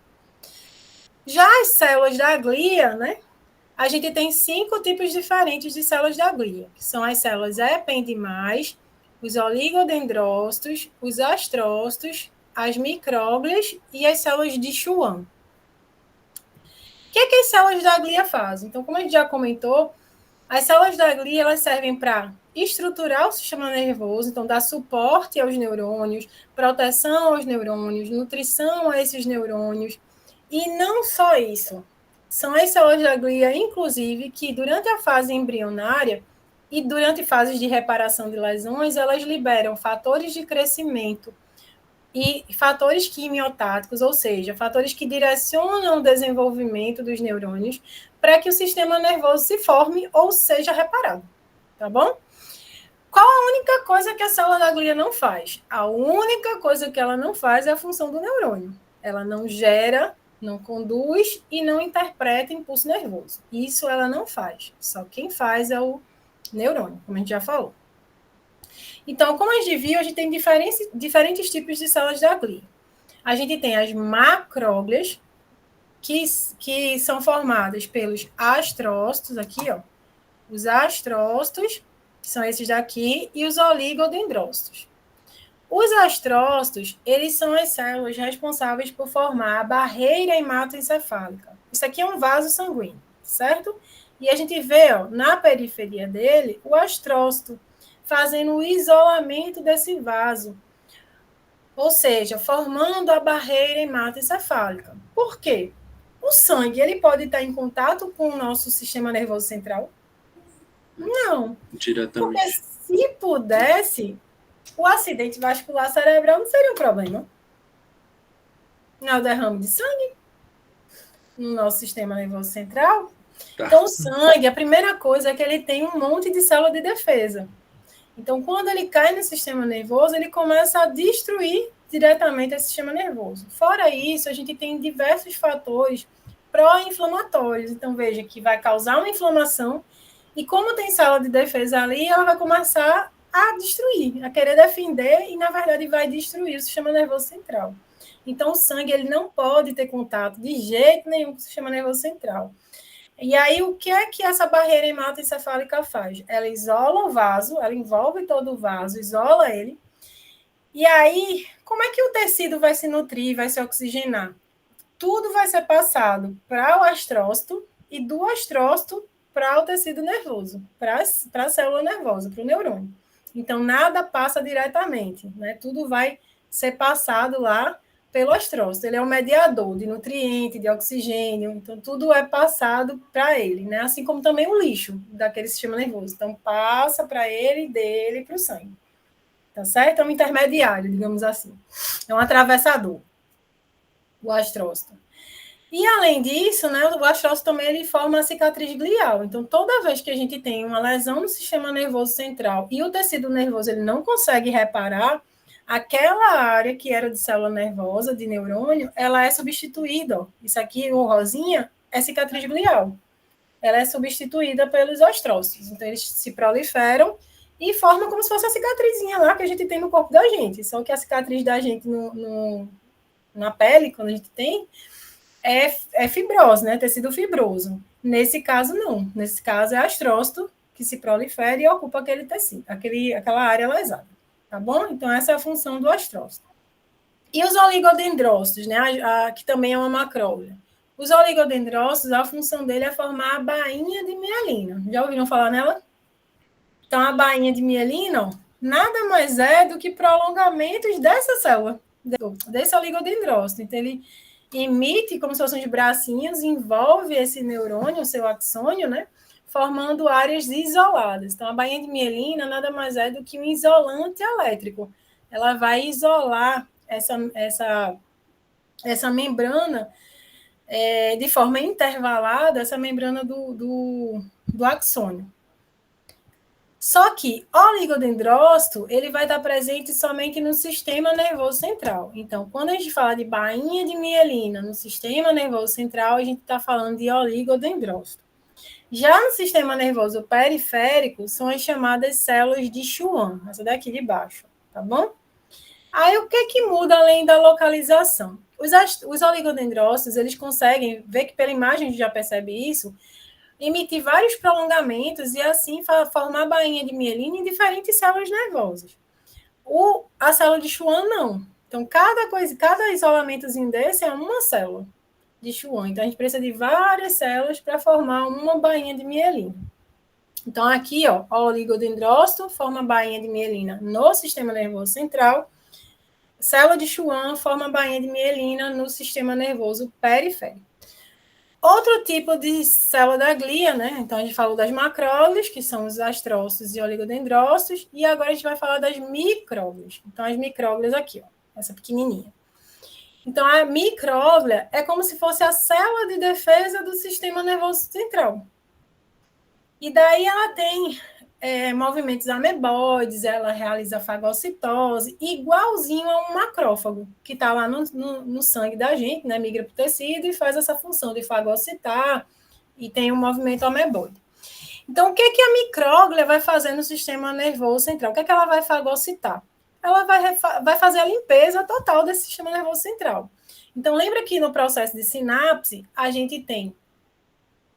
Já as células da glia, né, a gente tem 5 tipos diferentes de células da glia, que são as células ependimais, os oligodendrócitos, os astrócitos, as micróglias e as células de Schwann. O que as células da glia fazem? Então, como a gente já comentou, as células da glia elas servem para estruturar o sistema nervoso, então dar suporte aos neurônios, proteção aos neurônios, nutrição a esses neurônios. E não só isso. São as células da glia, inclusive, que durante a fase embrionária e durante fases de reparação de lesões, elas liberam fatores de crescimento e fatores quimiotáticos, ou seja, fatores que direcionam o desenvolvimento dos neurônios para que o sistema nervoso se forme ou seja reparado, tá bom? Qual a única coisa que a célula da glia não faz? A única coisa que ela não faz é a função do neurônio. Ela não gera, não conduz e não interpreta impulso nervoso. Isso ela não faz. Só quem faz é o neurônio, como a gente já falou. Então, como a gente viu, a gente tem diferentes tipos de células da glia. A gente tem as macróglias, que são formadas pelos astrócitos, aqui, ó. Os astrócitos, que são esses daqui, e os oligodendrócitos. Os astrócitos, eles são as células responsáveis por formar a barreira hematoencefálica. Isso aqui é um vaso sanguíneo, certo? E a gente vê, ó, na periferia dele, o astrócito fazendo o isolamento desse vaso, ou seja, formando a barreira hematoencefálica. Por quê? O sangue, ele pode estar em contato com o nosso sistema nervoso central? Não. Diretamente. Porque se pudesse, o acidente vascular cerebral não seria um problema. Não é o derrame de sangue no nosso sistema nervoso central? Tá. Então, o sangue, a primeira coisa é que ele tem um monte de célula de defesa. Então, quando ele cai no sistema nervoso, ele começa a destruir diretamente esse sistema nervoso. Fora isso, a gente tem diversos fatores pró-inflamatórios. Então, veja que vai causar uma inflamação e como tem célula de defesa ali, ela vai começar a destruir, a querer defender e, na verdade, vai destruir o sistema nervoso central. Então, o sangue ele não pode ter contato de jeito nenhum com o sistema nervoso central. E aí, o que é que essa barreira hematoencefálica faz? Ela isola o vaso, ela envolve todo o vaso, isola ele. E aí, como é que o tecido vai se nutrir, vai se oxigenar? Tudo vai ser passado para o astrócito e do astrócito para o tecido nervoso, para a célula nervosa, para o neurônio. Então, nada passa diretamente, né? Tudo vai ser passado lá pelo astrócito. Ele é um mediador de nutriente, de oxigênio, então tudo é passado para ele, né? Assim como também o lixo daquele sistema nervoso. Então, passa para ele, dele para o sangue. Tá certo? É um intermediário, digamos assim. É um atravessador, o astrócito. E, além disso, né, o astrócito também ele forma a cicatriz glial. Então, toda vez que a gente tem uma lesão no sistema nervoso central e o tecido nervoso ele não consegue reparar, aquela área que era de célula nervosa, de neurônio, ela é substituída. Ó. Isso aqui, o rosinha, é cicatriz glial. Ela é substituída pelos astrócitos. Então, eles se proliferam e formam como se fosse a cicatrizinha lá que a gente tem no corpo da gente. Só que a cicatriz da gente na pele, quando a gente tem, é fibrose, né? Tecido fibroso. Nesse caso, não. Nesse caso, é astrócito que se prolifera e ocupa aquele tecido, aquela área lesada. Tá bom? Então, essa é a função do astrócito. E os oligodendrócitos, né? Que também é uma macróglia. Os oligodendrócitos, a função dele é formar a bainha de mielina. Já ouviram falar nela? Então, a bainha de mielina, ó, nada mais é do que prolongamentos dessa célula, desse oligodendrócito. Então, ele emite como se fossem uns bracinhos, envolve esse neurônio, o seu axônio, né? Formando áreas isoladas. Então, a bainha de mielina nada mais é do que um isolante elétrico. Ela vai isolar essa membrana de forma intervalada, essa membrana do axônio. Só que o oligodendrócito, ele vai estar presente somente no sistema nervoso central. Então, quando a gente fala de bainha de mielina no sistema nervoso central, a gente está falando de oligodendrócito. Já no sistema nervoso periférico, são as chamadas células de Schwann, essa daqui de baixo, tá bom? Aí, o que muda além da localização? Os oligodendrócitos, eles conseguem, ver que pela imagem a gente já percebe isso, emitir vários prolongamentos e assim formar a bainha de mielina em diferentes células nervosas. A célula de Schwann, não. Então, cada isolamentozinho desse é uma célula de Schwann. Então, a gente precisa de várias células para formar uma bainha de mielina. Então, aqui, ó, o oligodendrócito forma a bainha de mielina no sistema nervoso central. Célula de Schwann forma a bainha de mielina no sistema nervoso periférico. Outro tipo de célula da glia, né? Então, a gente falou das macróglias, que são os astrócitos e oligodendrócitos, e agora a gente vai falar das micróglias. Então, as micróglias aqui, ó, essa pequenininha. Então, a micróglia é como se fosse a célula de defesa do sistema nervoso central. E daí ela tem movimentos ameboides, ela realiza fagocitose, igualzinho a um macrófago, que está lá no sangue da gente, né? Migra para o tecido e faz essa função de fagocitar e tem um movimento ameboide. Então, o que, que a micróglia vai fazer no sistema nervoso central? O que, é que ela vai fagocitar? Ela vai fazer a limpeza total desse sistema nervoso central. Então, lembra que no processo de sinapse, a gente tem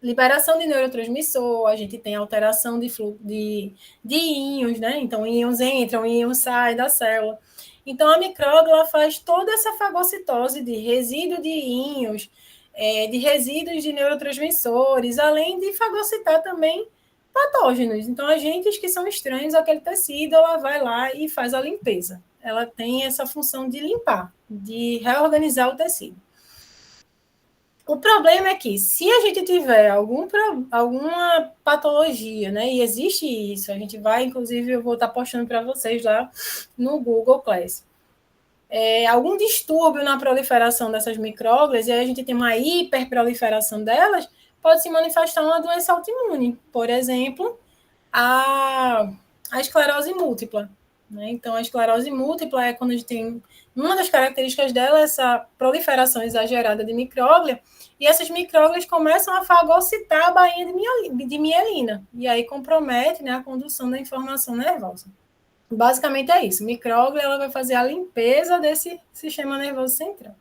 liberação de neurotransmissor, a gente tem alteração de fluxo de íons, né? Então, íons entram, íons saem da célula. Então, a micróglia faz toda essa fagocitose de resíduo de íons, de resíduos de neurotransmissores, além de fagocitar também patógenos. Então, agentes que são estranhos àquele tecido, ela vai lá e faz a limpeza. Ela tem essa função de limpar, de reorganizar o tecido. O problema é que, se a gente tiver alguma patologia, né, e existe isso, a gente vai, inclusive, eu vou estar postando para vocês lá no Google Class, algum distúrbio na proliferação dessas micróglias, e aí a gente tem uma hiperproliferação delas, pode se manifestar uma doença autoimune, por exemplo, a esclerose múltipla. Né? Então, a esclerose múltipla é quando a gente tem, uma das características dela é essa proliferação exagerada de micróglia, e essas micróglias começam a fagocitar a bainha de mielina, e aí compromete, né, a condução da informação nervosa. Basicamente é isso. Micróglia, ela vai fazer a limpeza desse sistema nervoso central.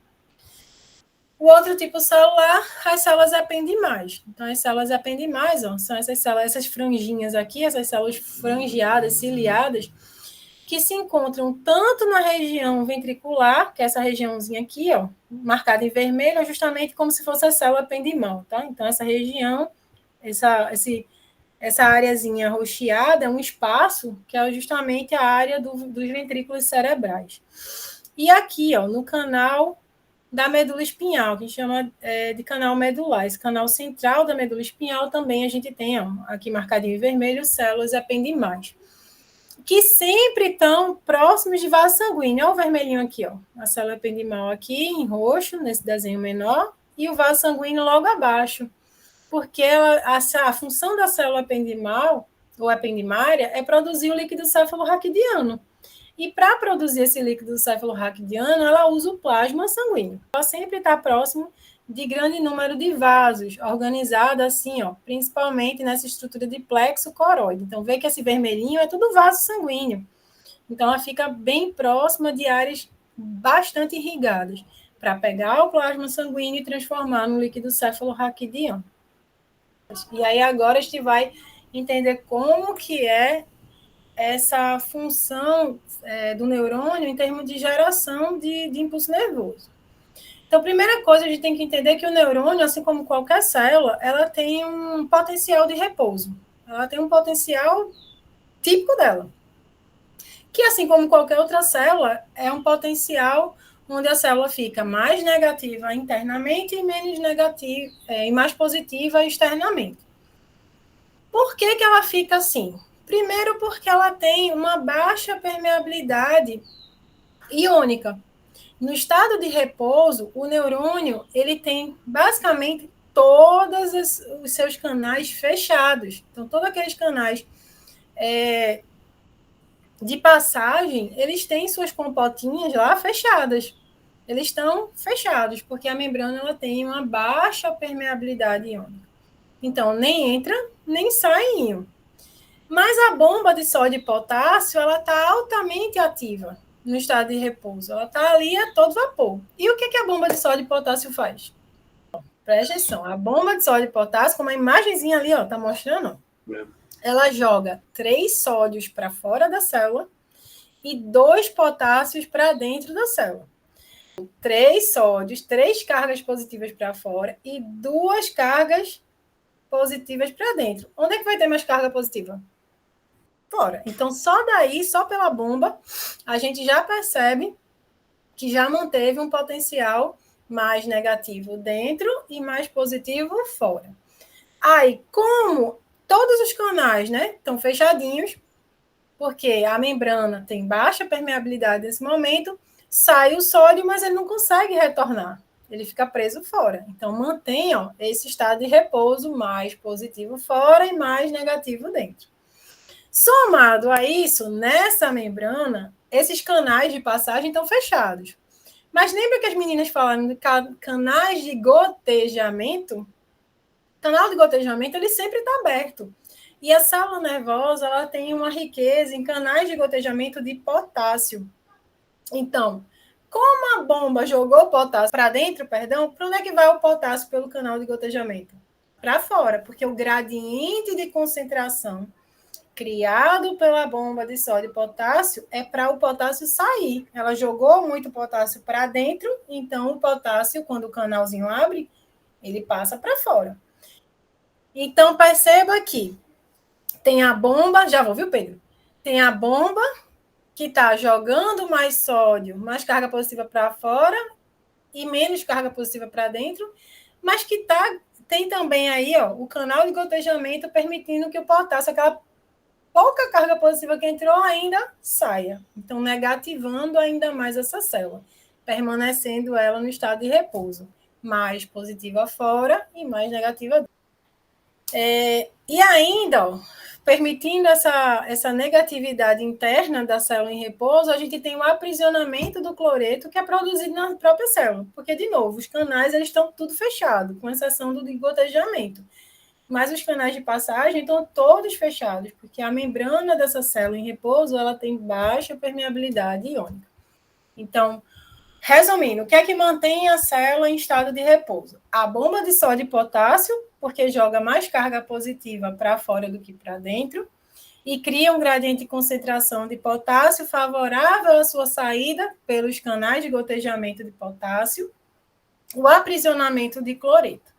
O outro tipo celular, as células ependimais. Então, as células ependimais, ó, são essas células, essas franjinhas aqui, essas células frangeadas, ciliadas, que se encontram tanto na região ventricular, que é essa regiãozinha aqui, ó, marcada em vermelho, é justamente como se fosse a célula ependimal, tá? Então, essa região, essa areazinha roxeada é um espaço que é justamente a área dos ventrículos cerebrais. E aqui, ó, no canal da medula espinhal, que a gente chama de canal medular. Esse canal central da medula espinhal também a gente tem, ó, aqui marcadinho em vermelho, células ependimais, que sempre estão próximos de vaso sanguíneo. Olha o vermelhinho aqui, ó, a célula ependimal aqui em roxo, nesse desenho menor, e o vaso sanguíneo logo abaixo, porque a função da célula ependimal, ou ependimária, é produzir o líquido cefalorraquidiano. E para produzir esse líquido cefalorraquidiano, ela usa o plasma sanguíneo. Ela sempre está próximo de grande número de vasos, organizada assim, ó, principalmente nessa estrutura de plexo coroide. Então, vê que esse vermelhinho é tudo vaso sanguíneo. Então, ela fica bem próxima de áreas bastante irrigadas, para pegar o plasma sanguíneo e transformar no líquido cefalorraquidiano. E aí, agora, a gente vai entender como que é essa função do neurônio em termos de geração de impulso nervoso. Então, a primeira coisa, a gente tem que entender que o neurônio, assim como qualquer célula, ela tem um potencial de repouso. Ela tem um potencial típico dela. Que, assim como qualquer outra célula, é um potencial onde a célula fica mais negativa internamente e menos negativa, e mais positiva externamente. Por que que ela fica assim? Primeiro, porque ela tem uma baixa permeabilidade iônica. No estado de repouso, o neurônio ele tem basicamente todos os seus canais fechados. Então, todos aqueles canais de passagem, eles têm suas compotinhas lá fechadas. Eles estão fechados, porque a membrana ela tem uma baixa permeabilidade iônica. Então, nem entra, nem sai íon. Mas a bomba de sódio e potássio, ela está altamente ativa no estado de repouso. Ela está ali a todo vapor. E o que a bomba de sódio e potássio faz? Presta atenção. A bomba de sódio e potássio, como a imagenzinha ali, ó, tá mostrando, ela joga 3 sódios para fora da célula e 2 potássios para dentro da célula. 3 sódios, 3 cargas positivas para fora e 2 cargas positivas para dentro. Onde é que vai ter mais carga positiva? Fora. Então, só daí, só pela bomba, a gente já percebe que já manteve um potencial mais negativo dentro e mais positivo fora. Aí, como todos os canais, né, estão fechadinhos, porque a membrana tem baixa permeabilidade nesse momento, sai o sódio, mas ele não consegue retornar. Ele fica preso fora. Então, mantém, esse estado de repouso mais positivo fora e mais negativo dentro. Somado a isso, nessa membrana, esses canais de passagem estão fechados. Mas lembra que as meninas falaram de canais de gotejamento? O canal de gotejamento ele sempre está aberto. E a célula nervosa ela tem uma riqueza em canais de gotejamento de potássio. Então, como a bomba jogou potássio para dentro, para onde é que vai o potássio pelo canal de gotejamento? Para fora, porque o gradiente de concentração criado pela bomba de sódio e potássio é para o potássio sair. Ela jogou muito potássio para dentro, então o potássio, quando o canalzinho abre, ele passa para fora. Então, perceba que tem a bomba, já vou, viu, Pedro? Tem a bomba que está jogando mais sódio, mais carga positiva para fora e menos carga positiva para dentro, mas que tem também aí o canal de gotejamento permitindo que o potássio, aquela pouca carga positiva que entrou, ainda saia. Então, negativando ainda mais essa célula, permanecendo ela no estado de repouso. Mais positiva fora e mais negativa dentro. E ainda, permitindo essa negatividade interna da célula em repouso, a gente tem o aprisionamento do cloreto que é produzido na própria célula. Porque, de novo, os canais eles estão tudo fechados, com exceção do gotejamento. Mas os canais de passagem estão todos fechados, porque a membrana dessa célula em repouso ela tem baixa permeabilidade iônica. Então, resumindo, o que é que mantém a célula em estado de repouso? A bomba de sódio e potássio, porque joga mais carga positiva para fora do que para dentro, e cria um gradiente de concentração de potássio favorável à sua saída pelos canais de gotejamento de potássio, o aprisionamento de cloreto.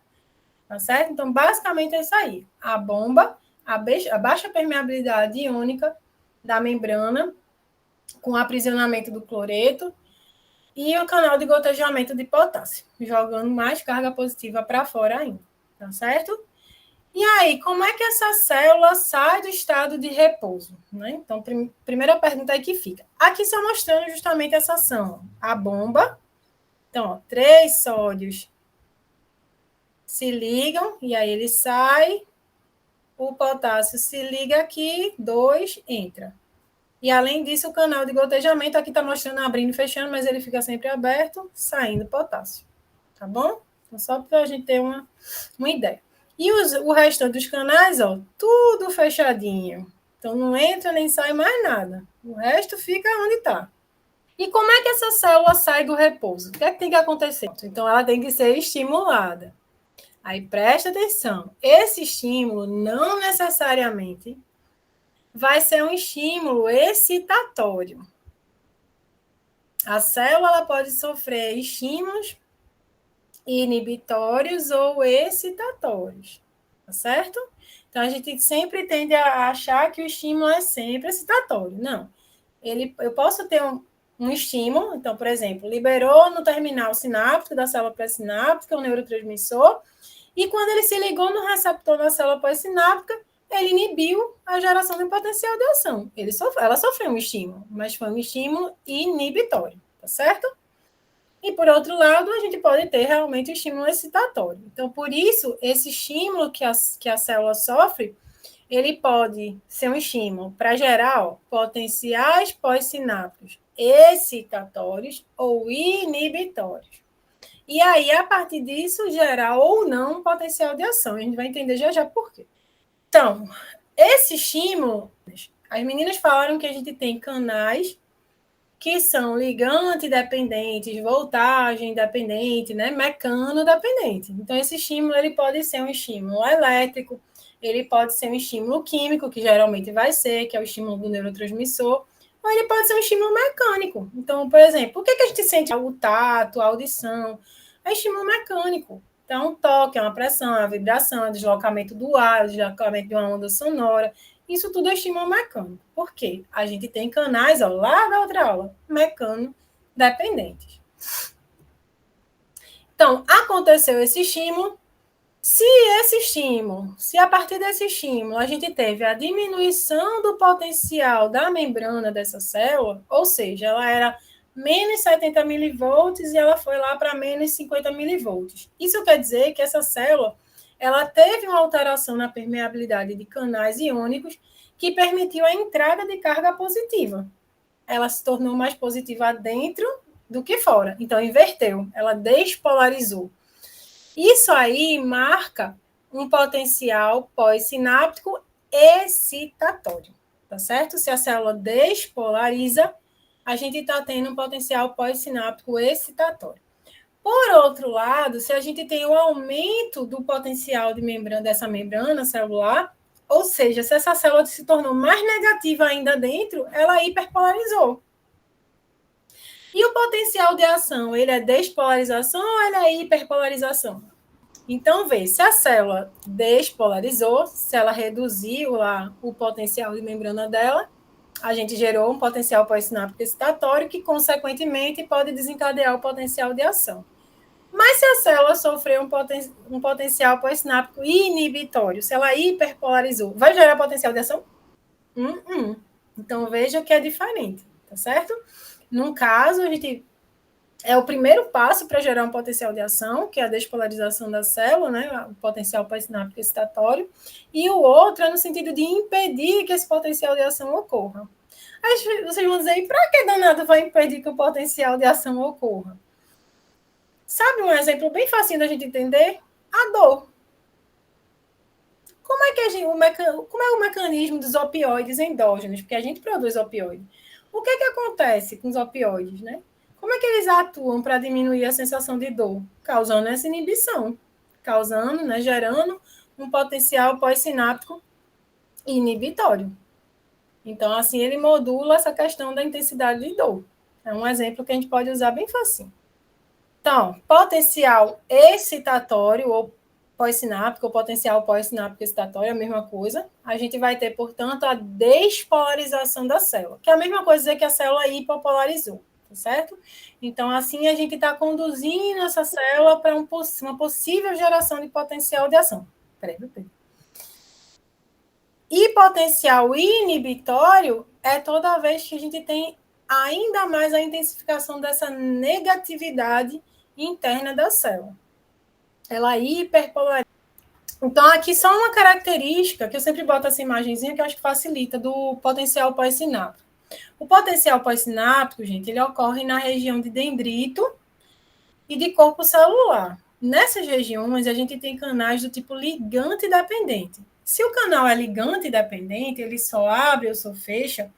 Tá certo? Então, basicamente é isso aí. A bomba, a baixa permeabilidade iônica da membrana, com aprisionamento do cloreto, e o canal de gotejamento de potássio, jogando mais carga positiva para fora ainda. Tá certo? E aí, como é que essa célula sai do estado de repouso? Né? Então, primeira pergunta aí que fica. Aqui só mostrando justamente essa ação. A bomba. Então, 3 sódios se ligam, e aí ele sai, o potássio se liga aqui, 2 entra. E além disso, o canal de gotejamento, aqui está mostrando abrindo e fechando, mas ele fica sempre aberto, saindo potássio. Tá bom? Então, só para a gente ter uma ideia. E o restante dos canais, tudo fechadinho. Então, não entra nem sai mais nada. O resto fica onde está. E como é que essa célula sai do repouso? O que é que tem que acontecer? Então, ela tem que ser estimulada. Aí presta atenção, esse estímulo não necessariamente vai ser um estímulo excitatório. A célula ela pode sofrer estímulos inibitórios ou excitatórios, tá certo? Então a gente sempre tende a achar que o estímulo é sempre excitatório. Não. Eu posso ter um estímulo, então, por exemplo, liberou no terminal sináptico da célula pré-sináptica o neurotransmissor. E quando ele se ligou no receptor da célula pós-sináptica, ele inibiu a geração de potencial de ação. Ela sofreu um estímulo, mas foi um estímulo inibitório, tá certo? E, por outro lado, a gente pode ter realmente o estímulo excitatório. Então, por isso, esse estímulo que a célula sofre, ele pode ser um estímulo para gerar potenciais pós-sinápticos excitatórios ou inibitórios. E aí, a partir disso, gerar ou não um potencial de ação. A gente vai entender já já por quê. Então, esse estímulo, as meninas falaram que a gente tem canais que são ligante dependentes, voltagem dependente, né, mecano dependente. Então, esse estímulo ele pode ser um estímulo elétrico, ele pode ser um estímulo químico, que geralmente vai ser, que é o estímulo do neurotransmissor, ou ele pode ser um estímulo mecânico. Então, por exemplo, por que a gente sente o tato, a audição? É estímulo mecânico. Então, um toque, uma pressão, uma vibração, deslocamento do ar, deslocamento de uma onda sonora. Isso tudo é estímulo mecânico. Por quê? A gente tem canais, lá da outra aula, mecano-dependentes. Então, aconteceu esse estímulo. Se a partir desse estímulo a gente teve a diminuição do potencial da membrana dessa célula, ou seja, ela era menos 70 milivolts e ela foi lá para menos 50 milivolts. Isso quer dizer que essa célula ela teve uma alteração na permeabilidade de canais iônicos que permitiu a entrada de carga positiva. Ela se tornou mais positiva dentro do que fora. Então, inverteu, ela despolarizou. Isso aí marca um potencial pós-sináptico excitatório, tá certo? Se a célula despolariza, a gente está tendo um potencial pós-sináptico excitatório. Por outro lado, se a gente tem o aumento do potencial de membrana, dessa membrana celular, ou seja, se essa célula se tornou mais negativa ainda dentro, ela hiperpolarizou. E o potencial de ação, ele é despolarização ou ele é hiperpolarização? Então, vê, se a célula despolarizou, se ela reduziu lá o potencial de membrana dela, a gente gerou um potencial pós-sináptico excitatório que, consequentemente, pode desencadear o potencial de ação. Mas se a célula sofreu um potencial pós-sináptico inibitório, se ela hiperpolarizou, vai gerar potencial de ação? Então, veja que é diferente, tá certo? Num caso, a gente é o primeiro passo para gerar um potencial de ação, que é a despolarização da célula, né, o potencial pós-sináptico excitatório, e o outro é no sentido de impedir que esse potencial de ação ocorra. Aí vocês vão dizer, para que danado vai impedir que o potencial de ação ocorra? Sabe um exemplo bem facinho da gente entender? A dor. Como é que como é o mecanismo dos opioides endógenos? Porque a gente produz opioide. O que é que acontece com os opioides, né? Como é que eles atuam para diminuir a sensação de dor? Causando essa inibição, causando, né, gerando um potencial pós-sináptico inibitório. Então, assim, ele modula essa questão da intensidade de dor. É um exemplo que a gente pode usar bem facinho. Então, potencial excitatório ou pós-sináptico, ou potencial pós-sináptico excitatório, é a mesma coisa. A gente vai ter, portanto, a despolarização da célula, que é a mesma coisa dizer que a célula hipopolarizou, tá certo? Então, assim, a gente está conduzindo essa célula para uma possível geração de potencial de ação. Peraí. E potencial inibitório é toda vez que a gente tem ainda mais a intensificação dessa negatividade interna da célula. Ela hiperpolariza. Então, aqui só uma característica, que eu sempre boto essa imagenzinha, que eu acho que facilita, do potencial pós-sináptico. O potencial pós-sináptico, gente, ele ocorre na região de dendrito e de corpo celular. Nessas regiões, a gente tem canais do tipo ligante dependente. Se o canal é ligante dependente, ele só abre ou só fecha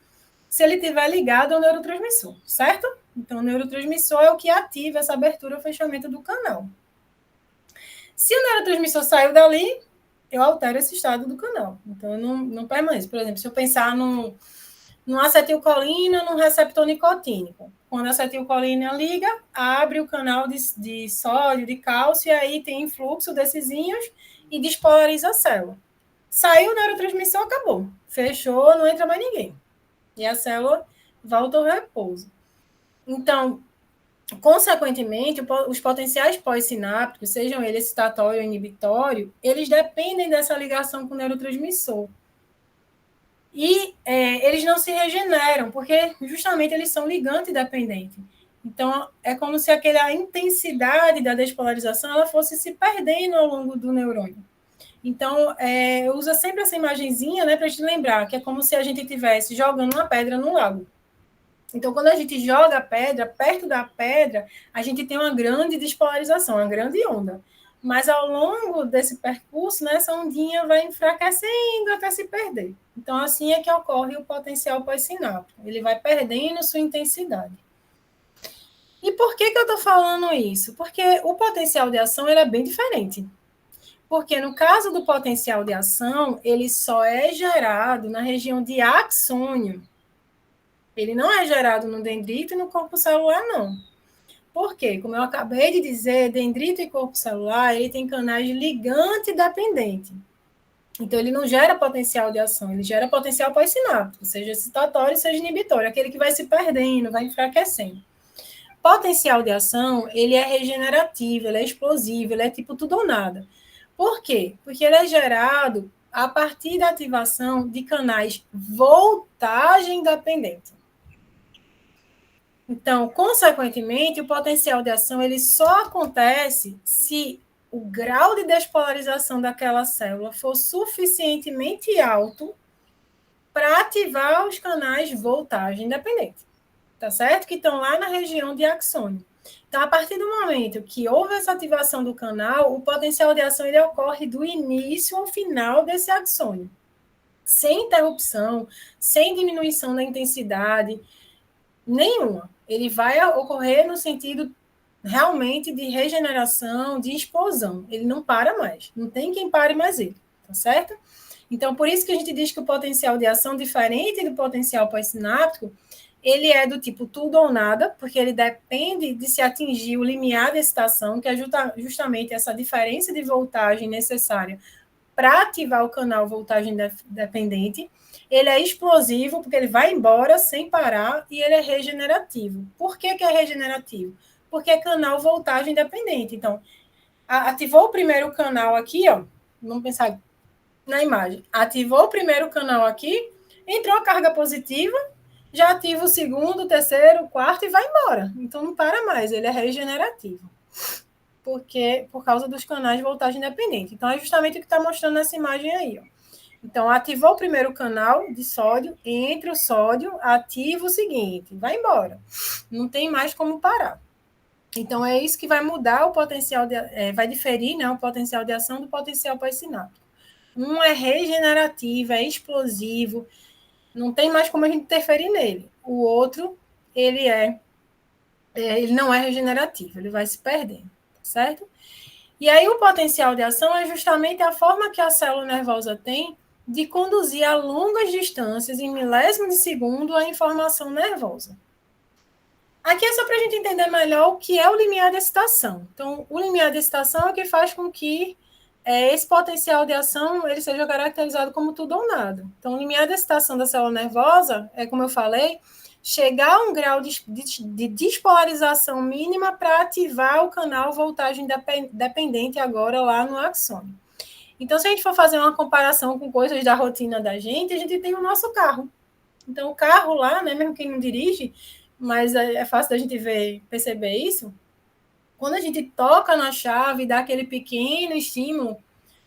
se ele estiver ligado ao neurotransmissor, certo? Então, o neurotransmissor é o que ativa essa abertura ou fechamento do canal. Se o neurotransmissor saiu dali, eu altero esse estado do canal. Então, eu não permaneço. Por exemplo, se eu pensar num acetilcolina, num receptor nicotínico. Quando a acetilcolina liga, abre o canal de sódio, de cálcio, e aí tem influxo desses íons e despolariza a célula. Saiu o neurotransmissor, acabou. Fechou, não entra mais ninguém. E a célula volta ao repouso. Então, consequentemente, os potenciais pós-sinápticos, sejam eles excitatório ou inibitório, eles dependem dessa ligação com o neurotransmissor. E eles não se regeneram, porque justamente eles são ligante dependente. Então, é como se aquela intensidade da despolarização ela fosse se perdendo ao longo do neurônio. Então, eu uso sempre essa imagenzinha, né, para a gente lembrar que é como se a gente estivesse jogando uma pedra no lago. Então, quando a gente joga a pedra, perto da pedra, a gente tem uma grande despolarização, uma grande onda. Mas ao longo desse percurso, né, essa ondinha vai enfraquecendo até se perder. Então, assim é que ocorre o potencial pós-sináptico. Ele vai perdendo sua intensidade. E por que eu estou falando isso? Porque o potencial de ação ele é bem diferente. Porque no caso do potencial de ação, ele só é gerado na região de axônio. Ele não é gerado no dendrito e no corpo celular, não. Por quê? Como eu acabei de dizer, dendrito e corpo celular, ele tem canais de ligante dependente. Então, ele não gera potencial de ação, ele gera potencial pós-sináptico, seja excitatório, seja inibitório, aquele que vai se perdendo, vai enfraquecendo. Potencial de ação, ele é regenerativo, ele é explosivo, ele é tipo tudo ou nada. Por quê? Porque ele é gerado a partir da ativação de canais voltagem dependente. Então, consequentemente, o potencial de ação ele só acontece se o grau de despolarização daquela célula for suficientemente alto para ativar os canais voltagem independente, tá certo? Que estão lá na região de axônio. Então, a partir do momento que houve essa ativação do canal, o potencial de ação ele ocorre do início ao final desse axônio, sem interrupção, sem diminuição da intensidade nenhuma. Ele vai ocorrer no sentido realmente de regeneração, de explosão. Ele não para mais. Não tem quem pare mais ele, tá certo? Então, por isso que a gente diz que o potencial de ação, diferente do potencial pós-sináptico, ele é do tipo tudo ou nada, porque ele depende de se atingir o limiar de excitação, que é justamente essa diferença de voltagem necessária para ativar o canal voltagem dependente. Ele é explosivo, porque ele vai embora sem parar, e ele é regenerativo. Por que é regenerativo? Porque é canal voltagem dependente. Então, ativou o primeiro canal aqui, ó, vamos pensar na imagem. Ativou o primeiro canal aqui, entrou a carga positiva, já ativa o segundo, o terceiro, o quarto e vai embora. Então não para mais, ele é regenerativo. Por causa dos canais de voltagem independente. Então é justamente o que está mostrando nessa imagem aí, ó. Então, ativou o primeiro canal de sódio, entra o sódio, ativa o seguinte, vai embora. Não tem mais como parar. Então, é isso que vai mudar o potencial, vai diferir, né, o potencial de ação do potencial pós-sináptico. Um é regenerativo, é explosivo, não tem mais como a gente interferir nele. O outro, ele não é regenerativo, ele vai se perdendo, certo? E aí o potencial de ação é justamente a forma que a célula nervosa tem de conduzir a longas distâncias, em milésimos de segundo, a informação nervosa. Aqui é só para a gente entender melhor o que é o limiar de excitação. Então, o limiar de excitação é o que faz com que esse potencial de ação ele seja caracterizado como tudo ou nada. Então, o limiar de excitação da célula nervosa é, como eu falei, chegar a um grau de despolarização mínima para ativar o canal voltagem dependente agora lá no axônio. Então, se a gente for fazer uma comparação com coisas da rotina da gente, a gente tem o nosso carro. Então, o carro lá, né, mesmo quem não dirige, mas é fácil da gente perceber isso, quando a gente toca na chave, dá aquele pequeno estímulo,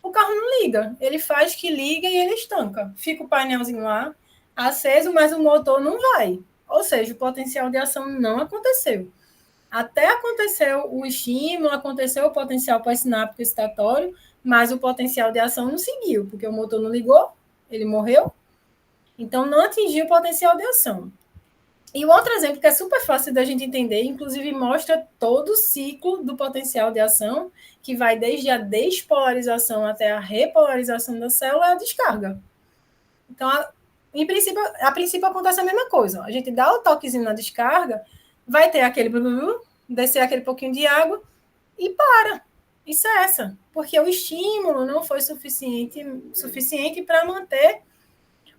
o carro não liga. Ele faz que liga e ele estanca. Fica o painelzinho lá, aceso, mas o motor não vai. Ou seja, o potencial de ação não aconteceu. Até aconteceu o estímulo, aconteceu o potencial pós-sináptico excitatório, mas o potencial de ação não seguiu, porque o motor não ligou, ele morreu. Então, não atingiu o potencial de ação. E o outro exemplo que é super fácil da gente entender, inclusive mostra todo o ciclo do potencial de ação, que vai desde a despolarização até a repolarização da célula, é a descarga. Então, a princípio acontece a mesma coisa. A gente dá o toquezinho na descarga, vai ter aquele descer aquele pouquinho de água e para. E cessa, porque o estímulo não foi suficiente para manter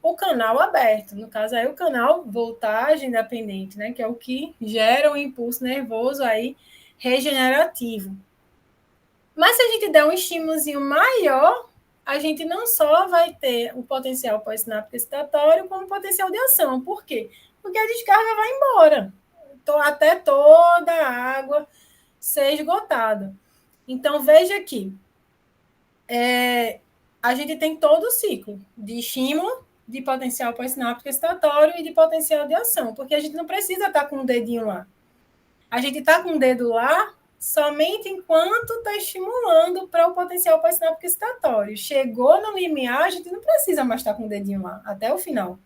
o canal aberto. No caso, aí o canal voltagem dependente, né? Que é o que gera um impulso nervoso aí regenerativo. Mas se a gente der um estímulozinho maior, a gente não só vai ter o potencial pós-sináptico excitatório, como o potencial de ação. Por quê? Porque a descarga vai embora, até toda a água ser esgotada. Então, veja aqui, a gente tem todo o ciclo de estímulo, de potencial pós-sináptico excitatório e de potencial de ação, porque a gente não precisa estar com o dedinho lá. A gente está com o dedo lá somente enquanto está estimulando para o potencial pós-sináptico excitatório. Chegou no limiar, a gente não precisa mais estar com o dedinho lá, até o final.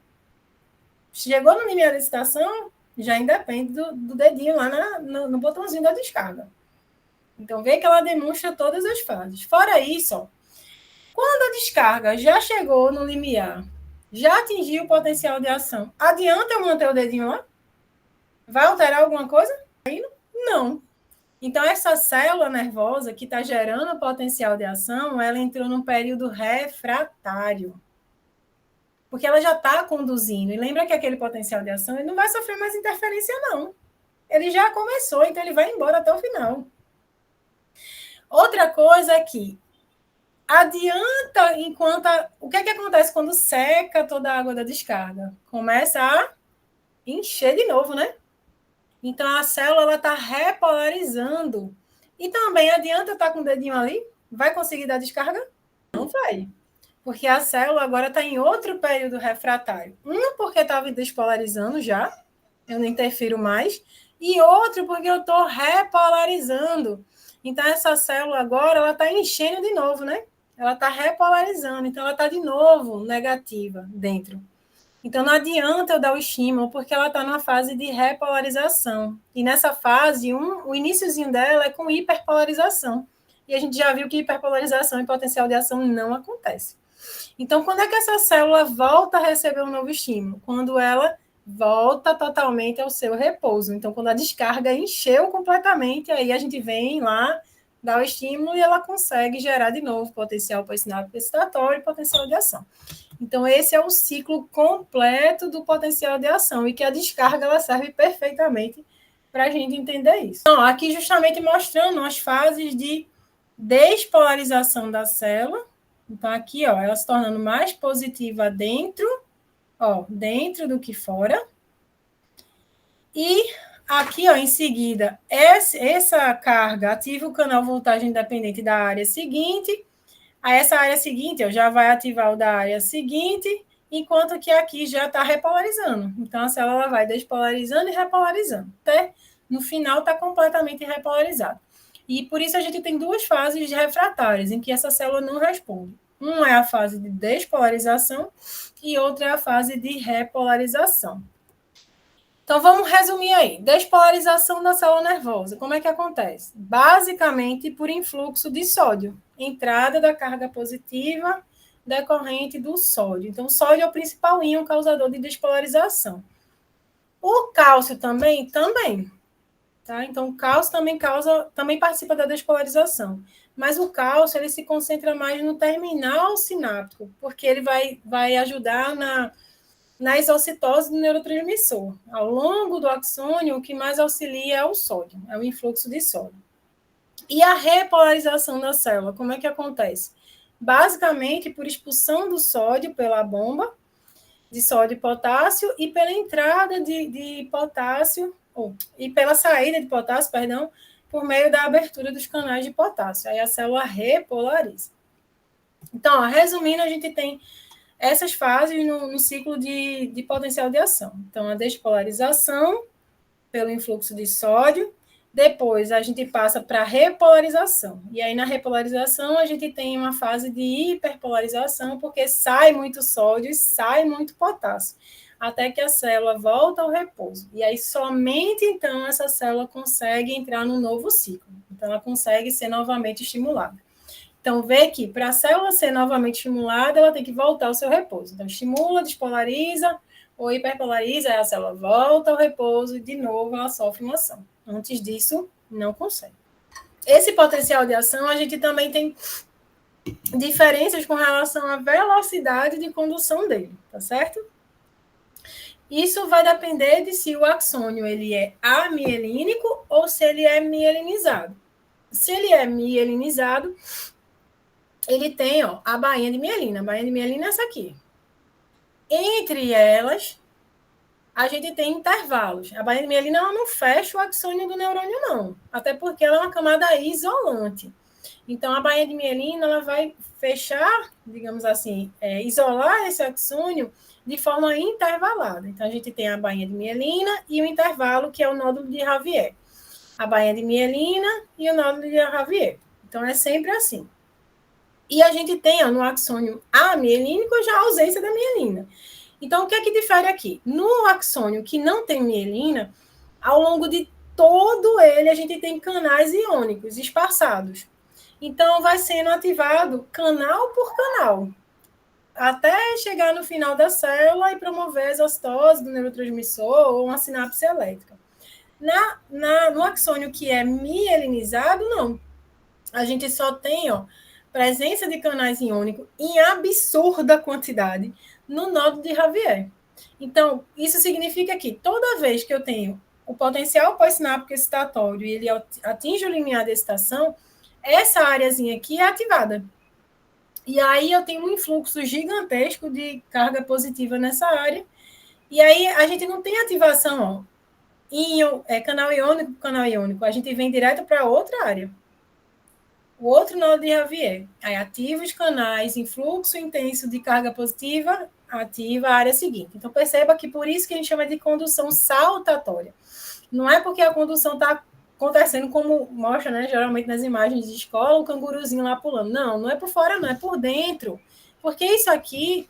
Chegou no limiar da excitação, já independe do dedinho lá no botãozinho da descarga. Então, vê que ela demonstra todas as fases. Fora isso, ó, quando a descarga já chegou no limiar, já atingiu o potencial de ação, adianta eu manter o dedinho lá? Vai alterar alguma coisa? Não. Então, essa célula nervosa que está gerando o potencial de ação, ela entrou num período refratário. Porque ela já está conduzindo. E lembra que aquele potencial de ação ele não vai sofrer mais interferência, não. Ele já começou, então ele vai embora até o final. Outra coisa é que adianta enquanto... O que é que acontece quando seca toda a água da descarga? Começa a encher de novo, né? Então, a célula está repolarizando. E também adianta estar com o dedinho ali? Vai conseguir dar descarga? Não vai. Porque a célula agora está em outro período refratário. Um, porque estava despolarizando já, eu não interfiro mais, e outro, porque eu estou repolarizando. Então, essa célula agora, ela está enchendo de novo, né? Ela está repolarizando, então ela está de novo negativa dentro. Então, não adianta eu dar o estímulo, porque ela está numa fase de repolarização. E nessa fase, o iniciozinho dela é com hiperpolarização. E a gente já viu que hiperpolarização e potencial de ação não acontece. Então, quando é que essa célula volta a receber um novo estímulo? Quando ela volta totalmente ao seu repouso. Então, quando a descarga encheu completamente, aí a gente vem lá, dá o estímulo e ela consegue gerar de novo potencial pós-sináptico excitatório e potencial de ação. Então, esse é o ciclo completo do potencial de ação e que a descarga ela serve perfeitamente para a gente entender isso. Então, aqui justamente mostrando as fases de despolarização da célula. Então, aqui, ó, ela se tornando mais positiva dentro, ó, dentro do que fora. E aqui, ó, em seguida, essa carga ativa o canal voltagem independente da área seguinte. Aí essa área seguinte, ó, já vai ativar o da área seguinte, enquanto que aqui já está repolarizando. Então, a célula vai despolarizando e repolarizando. Até no final está completamente repolarizado. E por isso a gente tem duas fases refratárias, em que essa célula não responde. Uma é a fase de despolarização e outra é a fase de repolarização. Então, vamos resumir aí. Despolarização da célula nervosa. Como é que acontece? Basicamente por influxo de sódio. Entrada da carga positiva decorrente do sódio. Então, o sódio é o principal íon causador de despolarização. O cálcio também? Também. Tá? Então, o cálcio também participa da despolarização. Mas o cálcio ele se concentra mais no terminal sináptico, porque ele vai ajudar na exocitose do neurotransmissor. Ao longo do axônio, o que mais auxilia é o sódio, é o influxo de sódio. E a repolarização da célula, como é que acontece? Basicamente por expulsão do sódio pela bomba, de sódio e potássio, e pela entrada de potássio, e pela saída de potássio, perdão, por meio da abertura dos canais de potássio. Aí a célula repolariza. Então, ó, resumindo, a gente tem essas fases no ciclo de potencial de ação. Então, a despolarização pelo influxo de sódio, depois a gente passa para a repolarização. E aí, na repolarização, a gente tem uma fase de hiperpolarização, porque sai muito sódio e sai muito potássio, até que a célula volta ao repouso. E aí, somente então, essa célula consegue entrar no novo ciclo. Então, ela consegue ser novamente estimulada. Então, vê que para a célula ser novamente estimulada, ela tem que voltar ao seu repouso. Então, estimula, despolariza ou hiperpolariza, aí a célula volta ao repouso e, de novo, ela sofre uma ação. Antes disso, não consegue. Esse potencial de ação, a gente também tem diferenças com relação à velocidade de condução dele, tá certo? Isso vai depender de se o axônio ele é amielínico ou se ele é mielinizado. Se ele é mielinizado, ele tem, ó, a bainha de mielina. A bainha de mielina é essa aqui. Entre elas, a gente tem intervalos. A bainha de mielina ela não fecha o axônio do neurônio, não. Até porque ela é uma camada isolante. Então, a bainha de mielina ela vai fechar, digamos assim, isolar esse axônio de forma intervalada. Então, a gente tem a bainha de mielina e o intervalo, que é o nódulo de Ravier. A bainha de mielina e o nódulo de Ravier. Então, é sempre assim. E a gente tem ó, no axônio amielínico já a ausência da mielina. Então, o que é que difere aqui? No axônio que não tem mielina, ao longo de todo ele, a gente tem canais iônicos espaçados. Então, vai sendo ativado canal por canal, até chegar no final da célula e promover a exocitose do neurotransmissor ou uma sinapse elétrica. No axônio que é mielinizado, não. A gente só tem, ó, presença de canais iônicos em absurda quantidade no nódulo de Ravier. Então, isso significa que toda vez que eu tenho o potencial pós-sináptico excitatório e ele atinge o limiar de excitação, essa áreazinha aqui é ativada. E aí eu tenho um influxo gigantesco de carga positiva nessa área. E aí a gente não tem ativação, ó, canal iônico, canal iônico. A gente vem direto para outra área. o outro nó de Javier. Aí ativa os canais em fluxo intenso de carga positiva, ativa a área seguinte. Então, perceba que por isso que a gente chama de condução saltatória. Não é porque a condução está acontecendo como mostra, né, geralmente nas imagens de escola, um canguruzinho lá pulando. Não, não é por fora, não, é por dentro. Porque isso aqui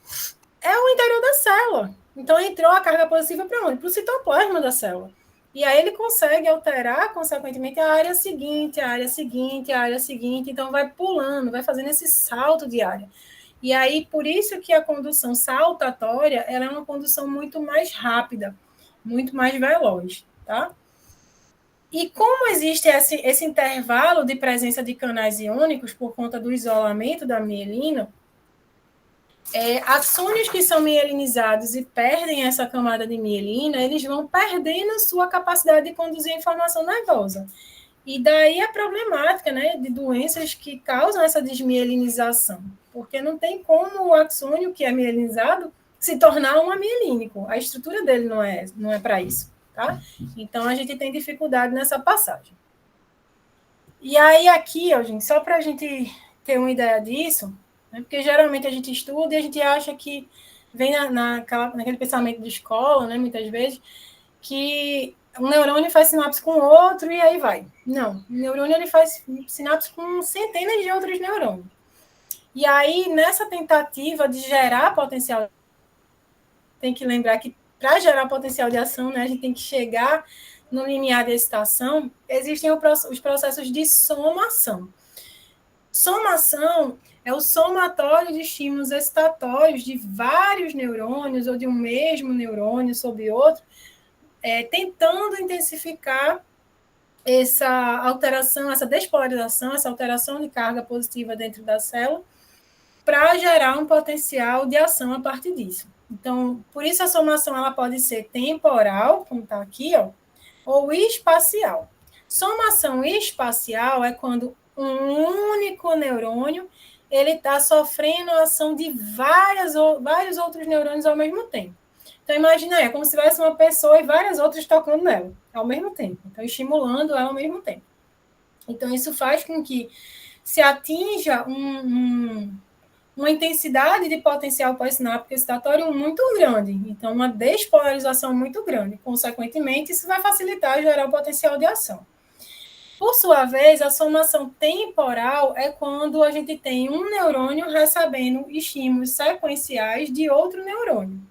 é o interior da célula. Então, entrou a carga positiva para onde? Para o citoplasma da célula. E aí ele consegue alterar, consequentemente, a área seguinte, a área seguinte, a área seguinte. Então, vai pulando, vai fazendo esse salto de área. E aí, por isso que a condução saltatória, ela é uma condução muito mais rápida, muito mais veloz, tá? E como existe esse intervalo de presença de canais iônicos por conta do isolamento da mielina, axônios que são mielinizados e perdem essa camada de mielina, eles vão perdendo a sua capacidade de conduzir a informação nervosa. E daí a problemática, né, de doenças que causam essa desmielinização, porque não tem como o axônio que é mielinizado se tornar um amielínico. A estrutura dele não é para isso, tá? Então a gente tem dificuldade nessa passagem. E aí aqui, ó, gente, só para a gente ter uma ideia disso, né, porque geralmente a gente estuda e a gente acha que vem naquele pensamento de escola, né, muitas vezes, que um neurônio faz sinapse com outro e aí vai. Não, o neurônio ele faz sinapse com centenas de outros neurônios. E aí, nessa tentativa de gerar potencial, tem que lembrar que para gerar potencial de ação, né, a gente tem que chegar no limiar de excitação, existem os processos de somação. Somação é o somatório de estímulos excitatórios de vários neurônios ou de um mesmo neurônio sobre outro, tentando intensificar essa alteração, essa despolarização, essa alteração de carga positiva dentro da célula, para gerar um potencial de ação a partir disso. Então, por isso a somação ela pode ser temporal, como está aqui, ó, ou espacial. Somação espacial é quando um único neurônio ele está sofrendo a ação de vários outros neurônios ao mesmo tempo. Então, imagina, é como se tivesse uma pessoa e várias outras tocando nela ao mesmo tempo. Então, estimulando ela ao mesmo tempo. Então, isso faz com que se atinja uma intensidade de potencial pós-sináptico excitatório muito grande. Então, uma despolarização muito grande. Consequentemente, isso vai facilitar gerar o potencial de ação. Por sua vez, a somação temporal é quando a gente tem um neurônio recebendo estímulos sequenciais de outro neurônio.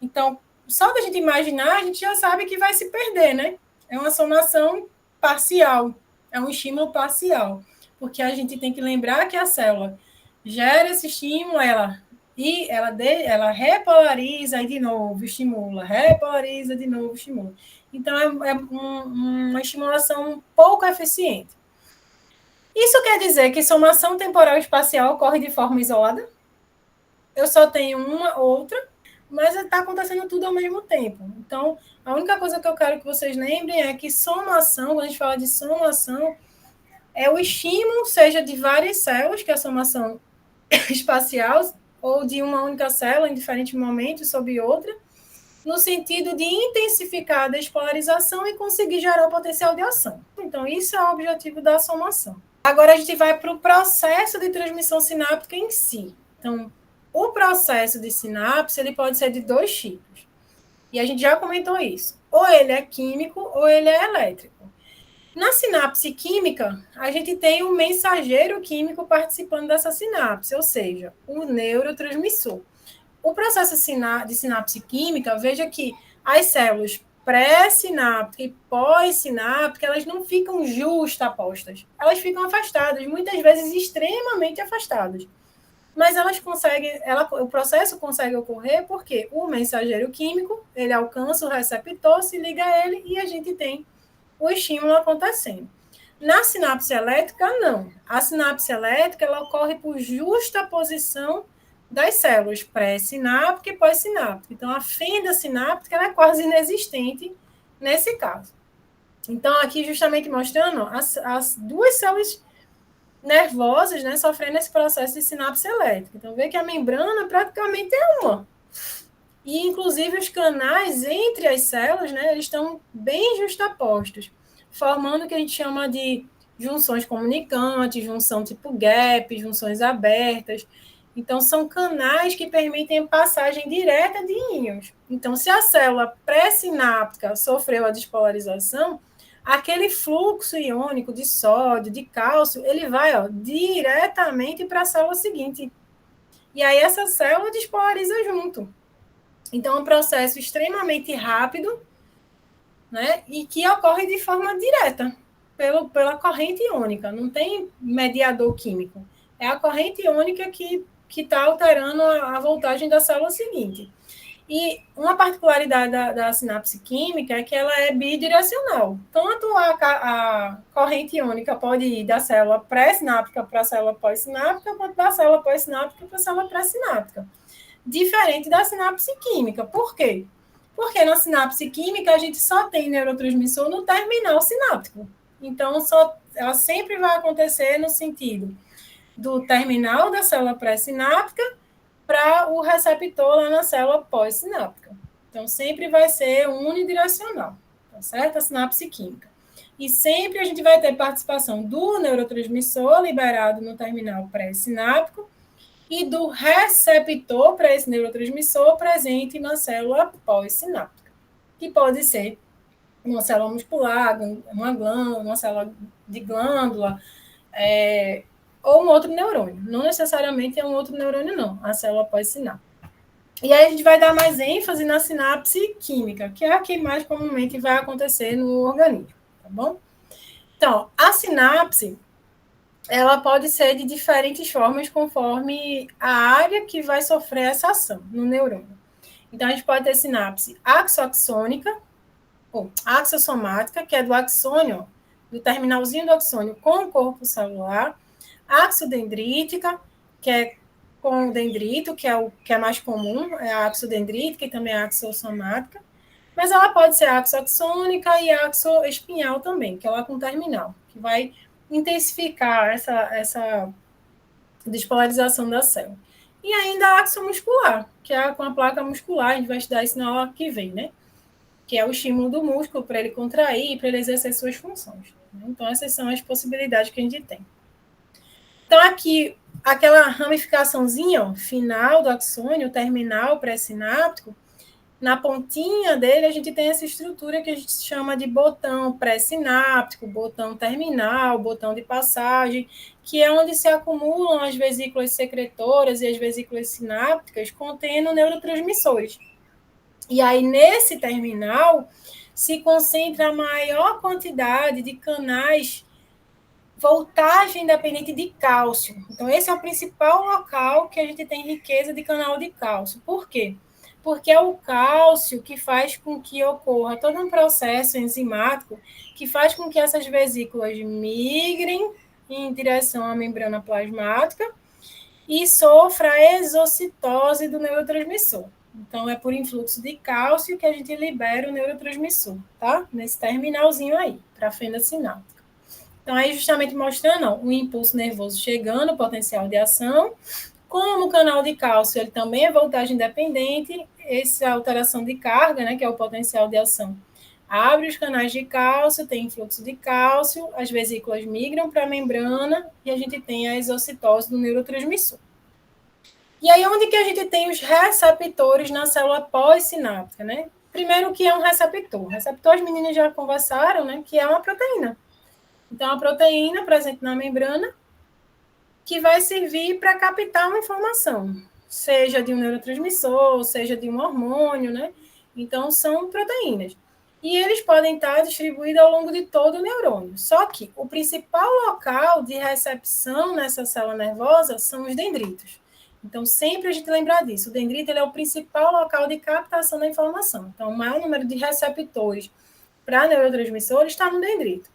Então, só da gente imaginar, a gente já sabe que vai se perder, né? É uma somação parcial, é um estímulo parcial, porque a gente tem que lembrar que a célula gera esse estímulo, ela repolariza e de novo estimula, repolariza de novo estimula. Então, é uma estimulação pouco eficiente. Isso quer dizer que somação temporal e espacial ocorre de forma isolada? Eu só tenho uma, outra, mas está acontecendo tudo ao mesmo tempo. Então, a única coisa que eu quero que vocês lembrem é que somação, quando a gente fala de somação, é o estímulo, seja de várias células, que é a somação espacial, ou de uma única célula em diferentes momentos sobre outra, no sentido de intensificar a despolarização e conseguir gerar o potencial de ação. Então, isso é o objetivo da somação. Agora, a gente vai para o processo de transmissão sináptica em si. Então, o processo de sinapse ele pode ser de dois tipos. E a gente já comentou isso. Ou ele é químico ou ele é elétrico. Na sinapse química, a gente tem o mensageiro químico participando dessa sinapse, ou seja, o neurotransmissor. O processo de sinapse química, veja que as células pré-sináptica e pós-sináptica, elas não ficam justapostas. Elas ficam afastadas, muitas vezes extremamente afastadas. Mas o processo consegue ocorrer porque o mensageiro químico, ele alcança o receptor, se liga a ele e a gente tem o estímulo acontecendo. Na sinapse elétrica, não. A sinapse elétrica ela ocorre por justaposição das células pré-sináptica e pós-sináptica. Então, a fenda sináptica ela é quase inexistente nesse caso. Então, aqui justamente mostrando as duas células nervosas, né, sofrendo esse processo de sinapse elétrica. Então, vê que a membrana praticamente é uma. E, inclusive, os canais entre as células, né, eles estão bem justapostos, formando o que a gente chama de junções comunicantes, junção tipo gap, junções abertas. Então, são canais que permitem passagem direta de íons. Então, se a célula pré-sináptica sofreu a despolarização, aquele fluxo iônico de sódio, de cálcio, ele vai diretamente para a célula seguinte. E aí, essa célula despolariza junto. Então, é um processo extremamente rápido, né? E que ocorre de forma direta, pela corrente iônica. Não tem mediador químico. É a corrente iônica que está alterando a voltagem da célula seguinte. E uma particularidade da sinapse química é que ela é bidirecional. Tanto a corrente iônica pode ir da célula pré-sináptica para a célula pós-sináptica, quanto da célula pós-sináptica para a célula pré-sináptica. Diferente da sinapse química. Por quê? Porque na sinapse química a gente só tem neurotransmissor no terminal sináptico. Então, ela sempre vai acontecer no sentido do terminal da célula pré-sináptica para o receptor lá na célula pós-sináptica. Então, sempre vai ser unidirecional, tá certo? A sinapse química. E sempre a gente vai ter participação do neurotransmissor liberado no terminal pré-sináptico e do receptor para esse neurotransmissor presente na célula pós-sináptica, que pode ser uma célula muscular, uma glândula, uma célula de glândula, ou um outro neurônio. Não necessariamente é um outro neurônio, não, a célula pós-sináptica. E aí a gente vai dar mais ênfase na sinapse química, que é a que mais comumente vai acontecer no organismo, tá bom? Então, a sinapse, ela pode ser de diferentes formas conforme a área que vai sofrer essa ação no neurônio. Então, a gente pode ter sinapse axoaxônica, ou axossomática, que é do axônio, do terminalzinho do axônio com o corpo celular, axodendrítica, que é com o dendrito, que é o que é mais comum, é a axodendrítica e também a axossomática, mas ela pode ser axoaxônica e axoespinhal também, que é lá com terminal, que vai intensificar essa despolarização da célula. E ainda a axomuscular, que é com a placa muscular, a gente vai estudar isso na aula que vem, né? Que é o estímulo do músculo para ele contrair, para ele exercer suas funções. Então, essas são as possibilidades que a gente tem. Então, aqui, aquela ramificaçãozinha final do axônio, terminal pré-sináptico, na pontinha dele, a gente tem essa estrutura que a gente chama de botão pré-sináptico, botão terminal, botão de passagem, que é onde se acumulam as vesículas secretoras e as vesículas sinápticas contendo neurotransmissores. E aí, nesse terminal, se concentra a maior quantidade de canais voltagem dependente de cálcio. Então, esse é o principal local que a gente tem riqueza de canal de cálcio. Por quê? Porque é o cálcio que faz com que ocorra todo um processo enzimático que faz com que essas vesículas migrem em direção à membrana plasmática e sofra a exocitose do neurotransmissor. Então, é por influxo de cálcio que a gente libera o neurotransmissor, tá? Nesse terminalzinho aí, para a fenda sináptica. Então, aí justamente mostrando o impulso nervoso chegando, o potencial de ação. Como o canal de cálcio ele também é voltagem dependente, essa alteração de carga, né, que é o potencial de ação, abre os canais de cálcio, tem influxo de cálcio, as vesículas migram para a membrana e a gente tem a exocitose do neurotransmissor. E aí, onde que a gente tem os receptores na célula pós-sináptica, né? Primeiro, o que é um receptor? Receptor, as meninas já conversaram, né, que é uma proteína. Então, a proteína presente na membrana que vai servir para captar uma informação, seja de um neurotransmissor, seja de um hormônio, né? Então, são proteínas. E eles podem estar distribuídos ao longo de todo o neurônio. Só que o principal local de recepção nessa célula nervosa são os dendritos. Então, sempre a gente lembrar disso. O dendrito ele é o principal local de captação da informação. Então, o maior número de receptores para neurotransmissores está no dendrito.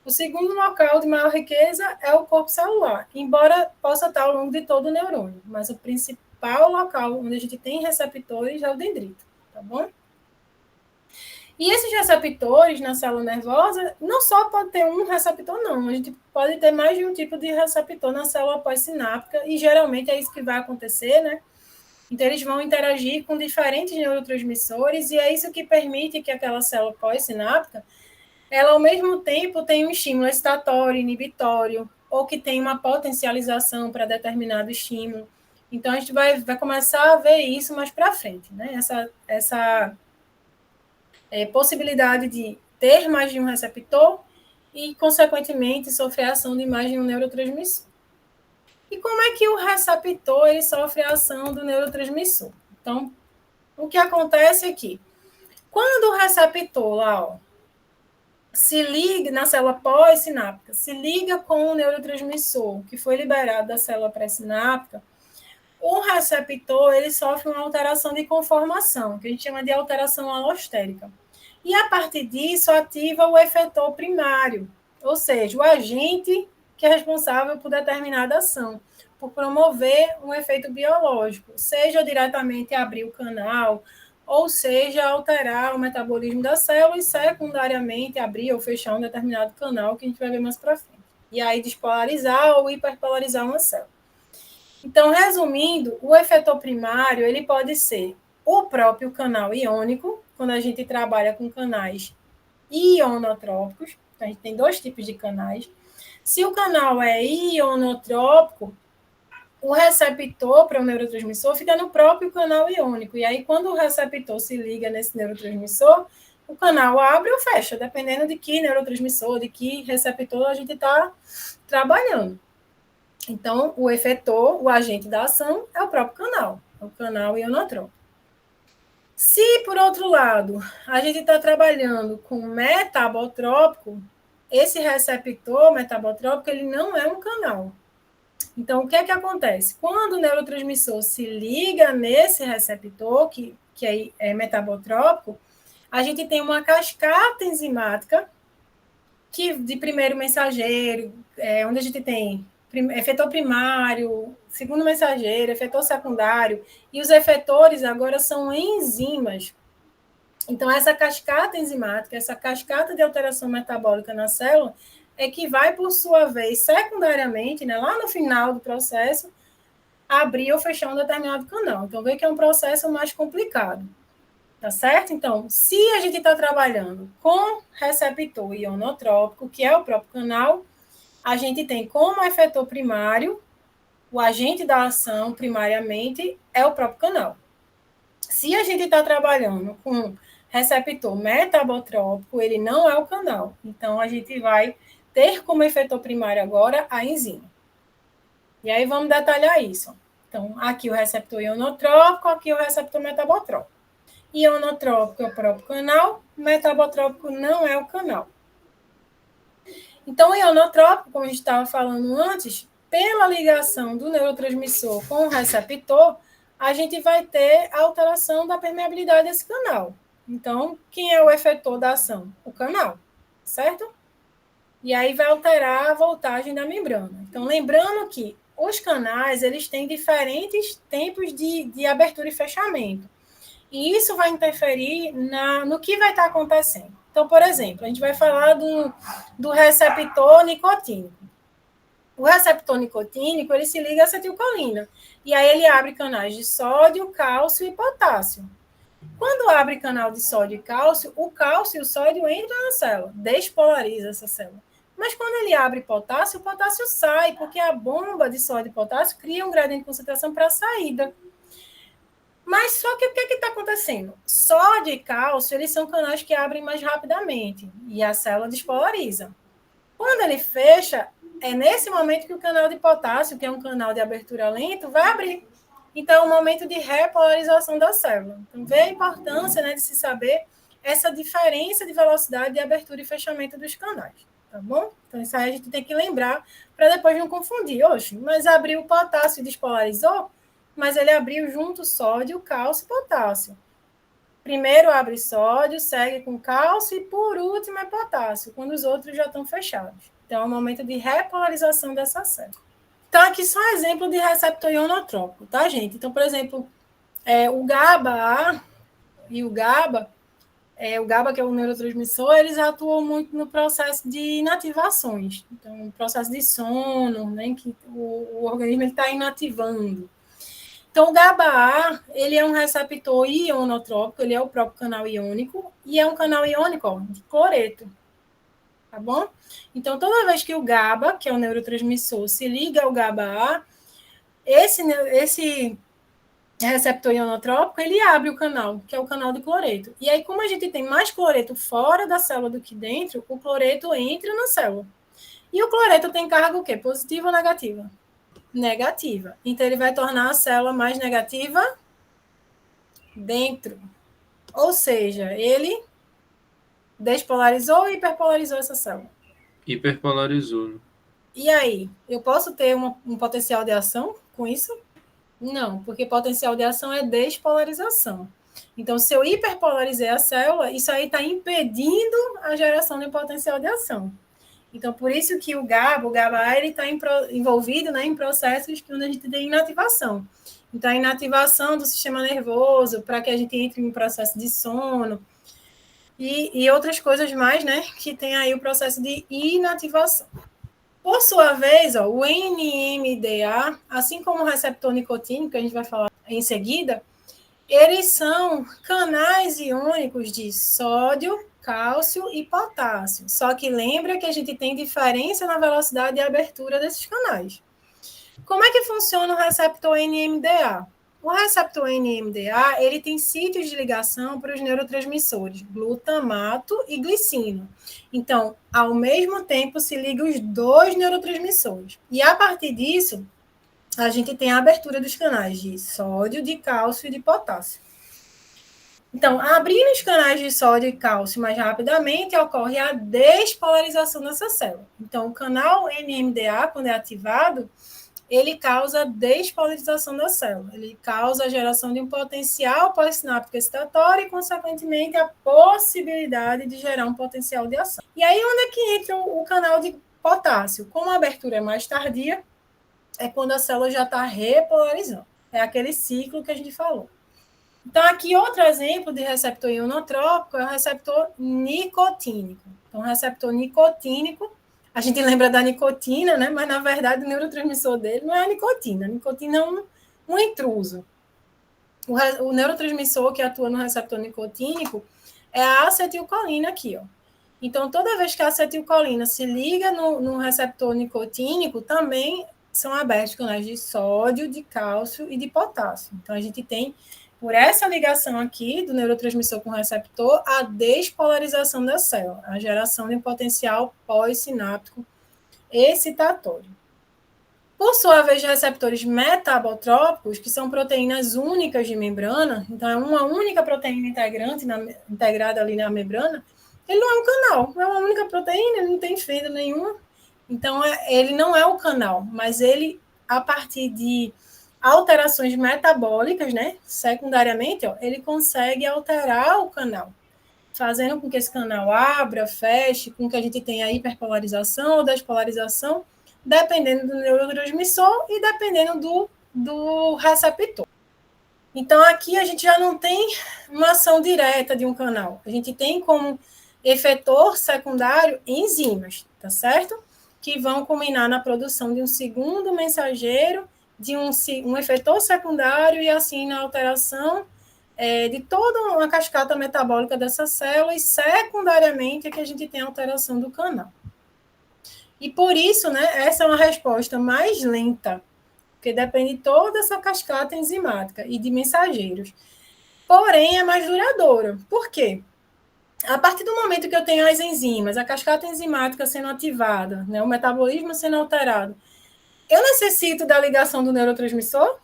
O segundo local de maior riqueza é o corpo celular, embora possa estar ao longo de todo o neurônio, mas o principal local onde a gente tem receptores é o dendrito, tá bom? E esses receptores na célula nervosa, não só pode ter um receptor, não. A gente pode ter mais de um tipo de receptor na célula pós-sináptica, e geralmente é isso que vai acontecer, né? Então, eles vão interagir com diferentes neurotransmissores, e é isso que permite que aquela célula pós-sináptica ela, ao mesmo tempo, tem um estímulo excitatório, inibitório, ou que tem uma potencialização para determinado estímulo. Então, a gente vai começar a ver isso mais para frente, né? Essa possibilidade de ter mais de um receptor e, consequentemente, sofrer a ação de mais de um neurotransmissor. E como é que o receptor ele sofre a ação do neurotransmissor? Então, o que acontece aqui? Quando o receptor lá, ó, se liga na célula pós-sináptica, se liga com o neurotransmissor que foi liberado da célula pré-sináptica, o receptor ele sofre uma alteração de conformação, que a gente chama de alteração alostérica. E a partir disso ativa o efetor primário, ou seja, o agente que é responsável por determinada ação, por promover um efeito biológico, seja diretamente abrir o canal, ou seja, alterar o metabolismo da célula e secundariamente abrir ou fechar um determinado canal que a gente vai ver mais para frente. E aí despolarizar ou hiperpolarizar uma célula. Então, resumindo, o efetor primário ele pode ser o próprio canal iônico, quando a gente trabalha com canais ionotrópicos, a gente tem dois tipos de canais. Se o canal é ionotrópico, o receptor para o neurotransmissor fica no próprio canal iônico. E aí, quando o receptor se liga nesse neurotransmissor, o canal abre ou fecha, dependendo de que neurotransmissor, de que receptor a gente está trabalhando. Então, o efetor, o agente da ação, é o próprio canal, é o canal ionotrópico. Se, por outro lado, a gente está trabalhando com metabotrópico, esse receptor metabotrópico, ele não é um canal. Então, o que é que acontece? Quando o neurotransmissor se liga nesse receptor, que é metabotrópico, a gente tem uma cascata enzimática que, de primeiro mensageiro, onde a gente tem efetor primário, segundo mensageiro, efetor secundário, e os efetores agora são enzimas. Então, essa cascata enzimática, essa cascata de alteração metabólica na célula, é que vai, por sua vez, secundariamente, né, lá no final do processo, abrir ou fechar um determinado canal. Então, vê que é um processo mais complicado. Tá certo? Então, se a gente está trabalhando com receptor ionotrópico, que é o próprio canal, a gente tem como efetor primário, o agente da ação, primariamente, é o próprio canal. Se a gente está trabalhando com receptor metabotrópico, ele não é o canal. Então, a gente vai ter como efetor primário agora a enzima. E aí, vamos detalhar isso. Então, aqui o receptor ionotrópico, aqui o receptor metabotrópico. Ionotrópico é o próprio canal, metabotrópico não é o canal. Então, o ionotrópico, como a gente estava falando antes, pela ligação do neurotransmissor com o receptor, a gente vai ter a alteração da permeabilidade desse canal. Então, quem é o efetor da ação? O canal, certo? E aí vai alterar a voltagem da membrana. Então, lembrando que os canais eles têm diferentes tempos de abertura e fechamento. E isso vai interferir no que vai estar acontecendo. Então, por exemplo, a gente vai falar do receptor nicotínico. O receptor nicotínico, ele se liga à acetilcolina. E aí ele abre canais de sódio, cálcio e potássio. Quando abre canal de sódio e o cálcio e o sódio entram na célula, despolariza essa célula. Mas quando ele abre potássio, o potássio sai, porque a bomba de sódio e potássio cria um gradiente de concentração para a saída. Mas só que o que está acontecendo? Sódio e cálcio, eles são canais que abrem mais rapidamente e a célula despolariza. Quando ele fecha, é nesse momento que o canal de potássio, que é um canal de abertura lento, vai abrir. Então, é um momento de repolarização da célula. Então, vê a importância, né, de se saber essa diferença de velocidade de abertura e fechamento dos canais, tá bom? Então, isso aí a gente tem que lembrar para depois não confundir. Oxe, mas abriu o potássio e despolarizou? Mas ele abriu junto sódio, cálcio e potássio. Primeiro abre sódio, segue com cálcio e, por último, é potássio, quando os outros já estão fechados. Então, é um momento de repolarização dessa célula. Então, aqui só um exemplo de receptor ionotrópico, tá, gente? Então, por exemplo, o GABA e o GABA, que é o neurotransmissor, eles atuam muito no processo de inativações. Então, no processo de sono, né, que o organismo está inativando. Então, o GABA-A, ele é um receptor ionotrópico, ele é o próprio canal iônico, e é um canal iônico de cloreto. tá bom? Então, toda vez que o GABA, que é o neurotransmissor, se liga ao GABA-A, esse receptor ionotrópico, ele abre o canal, que é o canal de cloreto. E aí, como a gente tem mais cloreto fora da célula do que dentro, o cloreto entra na célula. E o cloreto tem carga o quê? Positiva ou negativa? Negativa. Então, ele vai tornar a célula mais negativa dentro. Ou seja, ele despolarizou ou hiperpolarizou essa célula. Hiperpolarizou. E aí, eu posso ter um potencial de ação com isso? Não, porque potencial de ação é despolarização. Então, se eu hiperpolarizei a célula, isso aí está impedindo a geração de potencial de ação. Então, por isso que o GABA-A, ele está envolvido, né, em processos que a gente tem inativação. Então, a inativação do sistema nervoso, para que a gente entre em um processo de sono, e outras coisas mais, né, que tem aí o processo de inativação. Por sua vez, ó, o NMDA, assim como o receptor nicotínico, que a gente vai falar em seguida, eles são canais iônicos de sódio, cálcio e potássio. Só que lembra que a gente tem diferença na velocidade de abertura desses canais. Como é que funciona o receptor NMDA? O receptor NMDA, ele tem sítios de ligação para os neurotransmissores glutamato e glicina. Então, ao mesmo tempo, se liga os dois neurotransmissores. E a partir disso, a gente tem a abertura dos canais de sódio, de cálcio e de potássio. Então, abrindo os canais de sódio e cálcio mais rapidamente, ocorre a despolarização dessa célula. Então, o canal NMDA, quando é ativado, ele causa a despolarização da célula. Ele causa a geração de um potencial pós-sináptico excitatório e, consequentemente, a possibilidade de gerar um potencial de ação. E aí, onde é que entra o canal de potássio? Como a abertura é mais tardia, é quando a célula já está repolarizando. É aquele ciclo que a gente falou. Então, aqui outro exemplo de receptor ionotrópico é o receptor nicotínico. Então, o receptor nicotínico, a gente lembra da nicotina, né? Mas, na verdade, o neurotransmissor dele não é a nicotina. A nicotina é um intruso. O neurotransmissor que atua no receptor nicotínico é a acetilcolina aqui, ó. Então, toda vez que a acetilcolina se liga no receptor nicotínico, também são abertos canais de sódio, de cálcio e de potássio. Então, a gente tem, por essa ligação aqui do neurotransmissor com o receptor, a despolarização da célula, a geração de um potencial pós-sináptico excitatório. Por sua vez, receptores metabotrópicos, que são proteínas únicas de membrana, então é uma única proteína integrada ali na membrana, ele não é um canal, é uma única proteína, ele não tem fenda nenhuma. Então, ele não é o canal, mas ele, a partir de alterações metabólicas, né, secundariamente, ó, ele consegue alterar o canal, fazendo com que esse canal abra, feche, com que a gente tenha hiperpolarização ou despolarização, dependendo do neurotransmissor e dependendo do receptor. Então, aqui a gente já não tem uma ação direta de um canal. A gente tem como efetor secundário enzimas, tá certo? Que vão culminar na produção de um segundo mensageiro, de um efetor secundário e assim na alteração de toda uma cascata metabólica dessa célula e secundariamente é que a gente tem a alteração do canal. E por isso, né, essa é uma resposta mais lenta, porque depende de toda essa cascata enzimática e de mensageiros. Porém, é mais duradoura. Por quê? A partir do momento que eu tenho as enzimas, a cascata enzimática sendo ativada, né, o metabolismo sendo alterado, eu necessito da ligação do neurotransmissor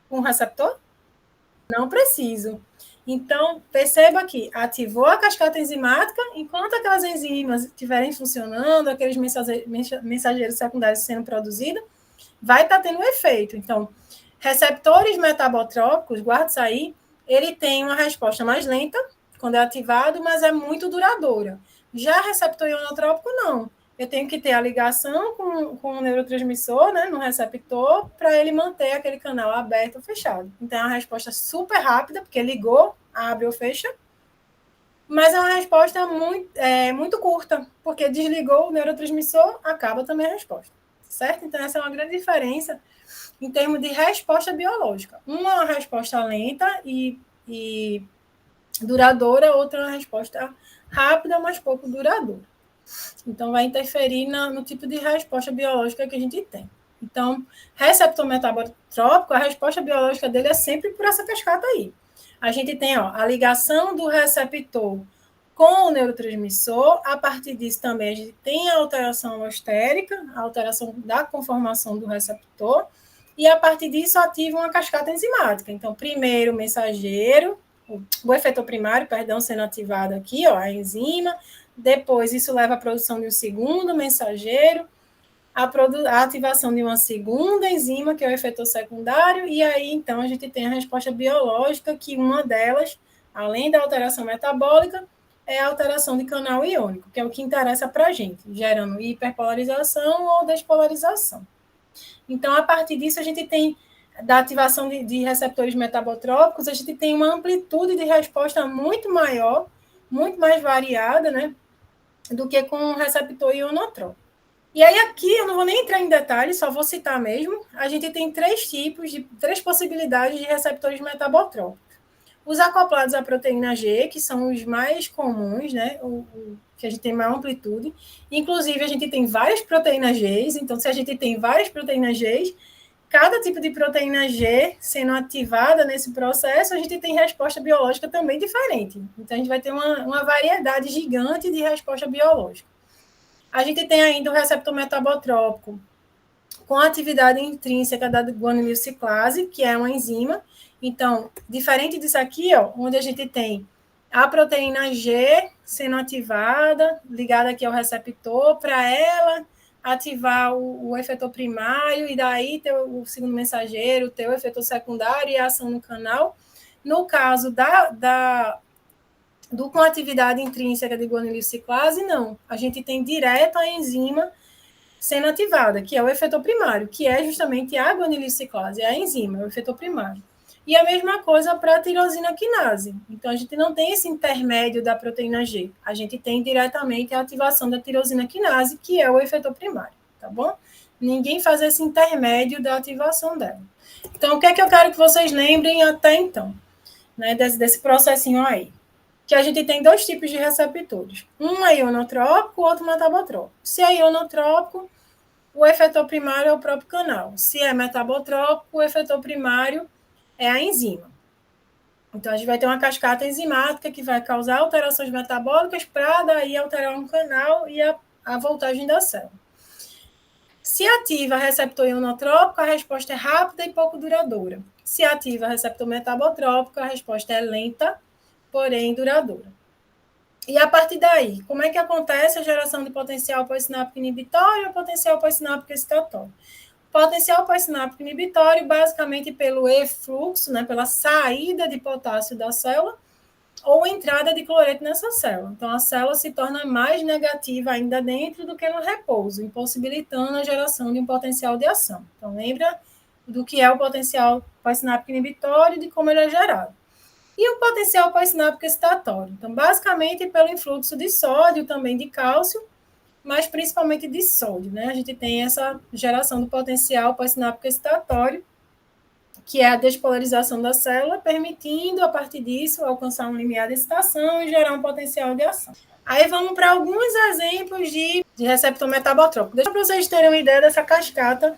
com o receptor? Não preciso. Então, perceba que ativou a cascata enzimática, enquanto aquelas enzimas estiverem funcionando, aqueles mensageiros secundários sendo produzidos, vai estar tendo efeito. Então, receptores metabotrópicos, guarda isso aí, ele tem uma resposta mais lenta quando é ativado, mas é muito duradoura. Já receptor ionotrópico, não. Eu tenho que ter a ligação com o neurotransmissor, né, no receptor, para ele manter aquele canal aberto ou fechado. Então, é uma resposta super rápida, porque ligou, abre ou fecha, mas é uma resposta muito curta, porque desligou o neurotransmissor, acaba também a resposta, certo? Então, essa é uma grande diferença em termos de resposta biológica. Uma é uma resposta lenta e duradoura, outra é uma resposta rápida, mas pouco duradoura. Então, vai interferir no tipo de resposta biológica que a gente tem. Então, receptor metabotrópico, a resposta biológica dele é sempre por essa cascata aí. A gente tem a ligação do receptor com o neurotransmissor, a partir disso também a gente tem a alteração alostérica, a alteração da conformação do receptor, e a partir disso ativa uma cascata enzimática. Então, primeiro o mensageiro, o efetor primário, perdão, sendo ativado aqui, a enzima, depois isso leva à produção de um segundo mensageiro, a ativação de uma segunda enzima, que é o efetor secundário, e aí, então, a gente tem a resposta biológica, que uma delas, além da alteração metabólica, é a alteração de canal iônico, que é o que interessa para a gente, gerando hiperpolarização ou despolarização. Então, a partir disso, a gente tem, da ativação de receptores metabotrópicos, a gente tem uma amplitude de resposta muito maior, muito mais variada, né, do que com o receptor ionotrópico. E aí aqui, eu não vou nem entrar em detalhes, só vou citar mesmo, a gente tem três possibilidades de receptores metabotrópicos. Os acoplados à proteína G, que são os mais comuns, né, que a gente tem maior amplitude. Inclusive, a gente tem várias proteínas Gs, então se a gente tem várias proteínas Gs, cada tipo de proteína G sendo ativada nesse processo, a gente tem resposta biológica também diferente. Então, a gente vai ter uma variedade gigante de resposta biológica. A gente tem ainda o receptor metabotrópico com a atividade intrínseca da guanilociclase, que é uma enzima. Então, diferente disso aqui, onde a gente tem a proteína G sendo ativada, ligada aqui ao receptor, para ela ativar o efetor primário, e daí ter o segundo mensageiro, ter o efetor secundário e a ação no canal. No caso com atividade intrínseca de guanilociclase, não. A gente tem direto a enzima sendo ativada, que é o efetor primário, que é justamente a guanilociclase, é a enzima, é o efetor primário. E a mesma coisa para a tirosina quinase. Então, a gente não tem esse intermédio da proteína G. A gente tem diretamente a ativação da tirosina quinase, que é o efetor primário, tá bom? Ninguém faz esse intermédio da ativação dela. Então, o que é que eu quero que vocês lembrem até então, né, desse processinho aí? Que a gente tem dois tipos de receptores. Um é ionotrópico, o outro metabotrópico. Se é ionotrópico, o efetor primário é o próprio canal. Se é metabotrópico, o efetor primário é a enzima. Então, a gente vai ter uma cascata enzimática que vai causar alterações metabólicas para daí alterar um canal e a voltagem da célula. Se ativa receptor ionotrópico, a resposta é rápida e pouco duradoura. Se ativa receptor metabotrópico, a resposta é lenta, porém duradoura. E a partir daí, como é que acontece a geração de potencial pós-sináptico inibitório ou potencial pós-sináptico excitatório? Potencial pós-sináptico inibitório, basicamente pelo efluxo, né, pela saída de potássio da célula, ou entrada de cloreto nessa célula. Então, a célula se torna mais negativa ainda dentro do que no repouso, impossibilitando a geração de um potencial de ação. Então, lembra do que é o potencial pós-sináptico inibitório e de como ele é gerado. E o potencial pós-sináptico excitatório. Então, basicamente, pelo influxo de sódio, também de cálcio, mas principalmente de sódio, né? A gente tem essa geração do potencial pós-sináptico excitatório, que é a despolarização da célula, permitindo, a partir disso, alcançar um limiar de excitação e gerar um potencial de ação. Aí vamos para alguns exemplos de receptor metabotrópico. Deixa para vocês terem uma ideia dessa cascata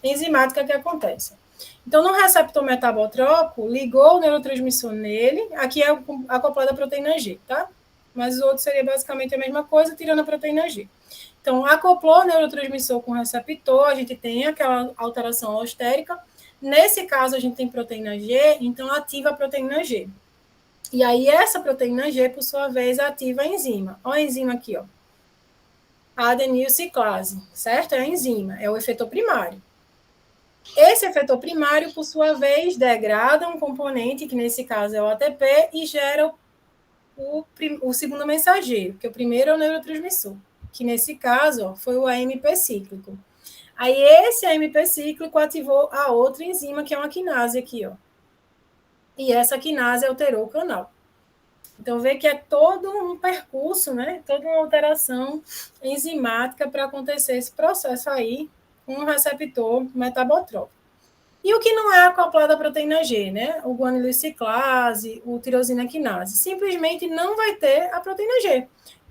enzimática que acontece. Então, no receptor metabotrópico, ligou o neurotransmissor nele, aqui é acoplado à proteína G, tá? Mas o outro seria basicamente a mesma coisa, tirando a proteína G. Então, acoplou o neurotransmissor com o receptor, a gente tem aquela alteração alostérica. Nesse caso, a gente tem proteína G, então ativa a proteína G. E aí, essa proteína G, por sua vez, ativa a enzima. Olha a enzima aqui, ó. A adenilciclase, certo? É a enzima, é o efetor primário. Esse efetor primário, por sua vez, degrada um componente, que nesse caso é o ATP, e gera o segundo mensageiro, que o primeiro é o neurotransmissor, que nesse caso foi o AMP cíclico. Aí esse AMP cíclico ativou a outra enzima, que é uma quinase aqui, ó. E essa quinase alterou o canal. Então, vê que é todo um percurso, né? Toda uma alteração enzimática para acontecer esse processo aí com um receptor metabotrópico. E o que não é acoplado à proteína G, né? O guanilociclase, o tirosina quinase. Simplesmente não vai ter a proteína G.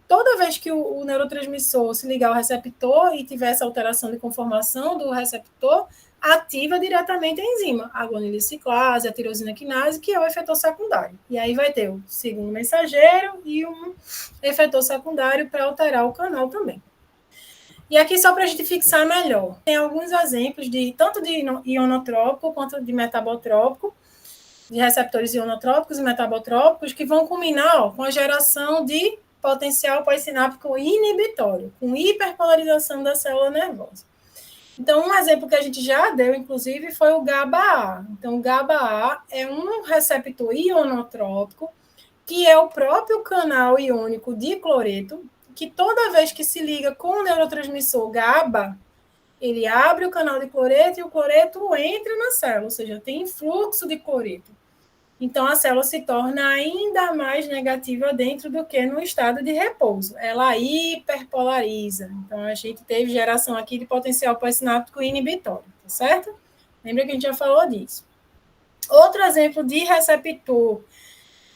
toda vez que o neurotransmissor se ligar ao receptor e tiver essa alteração de conformação do receptor, ativa diretamente a enzima, a guanilociclase, a tirosina quinase, que é o efetor secundário. E aí vai ter o segundo mensageiro e um efetor secundário para alterar o canal também. E aqui, só para a gente fixar melhor, tem alguns exemplos de tanto de ionotrópico quanto de metabotrópico, de receptores ionotrópicos e metabotrópicos, que vão culminar com a geração de potencial pós-sináptico inibitório, com hiperpolarização da célula nervosa. Então, um exemplo que a gente já deu, inclusive, foi o GABA-A. Então, o GABA-A é um receptor ionotrópico, que é o próprio canal iônico de cloreto, que toda vez que se liga com o neurotransmissor GABA, ele abre o canal de cloreto e o cloreto entra na célula, ou seja, tem influxo de cloreto. Então, a célula se torna ainda mais negativa dentro do que no estado de repouso. Ela hiperpolariza. Então, a gente teve geração aqui de potencial pós-sináptico inibitório, tá certo? Lembra que a gente já falou disso. Outro exemplo de receptor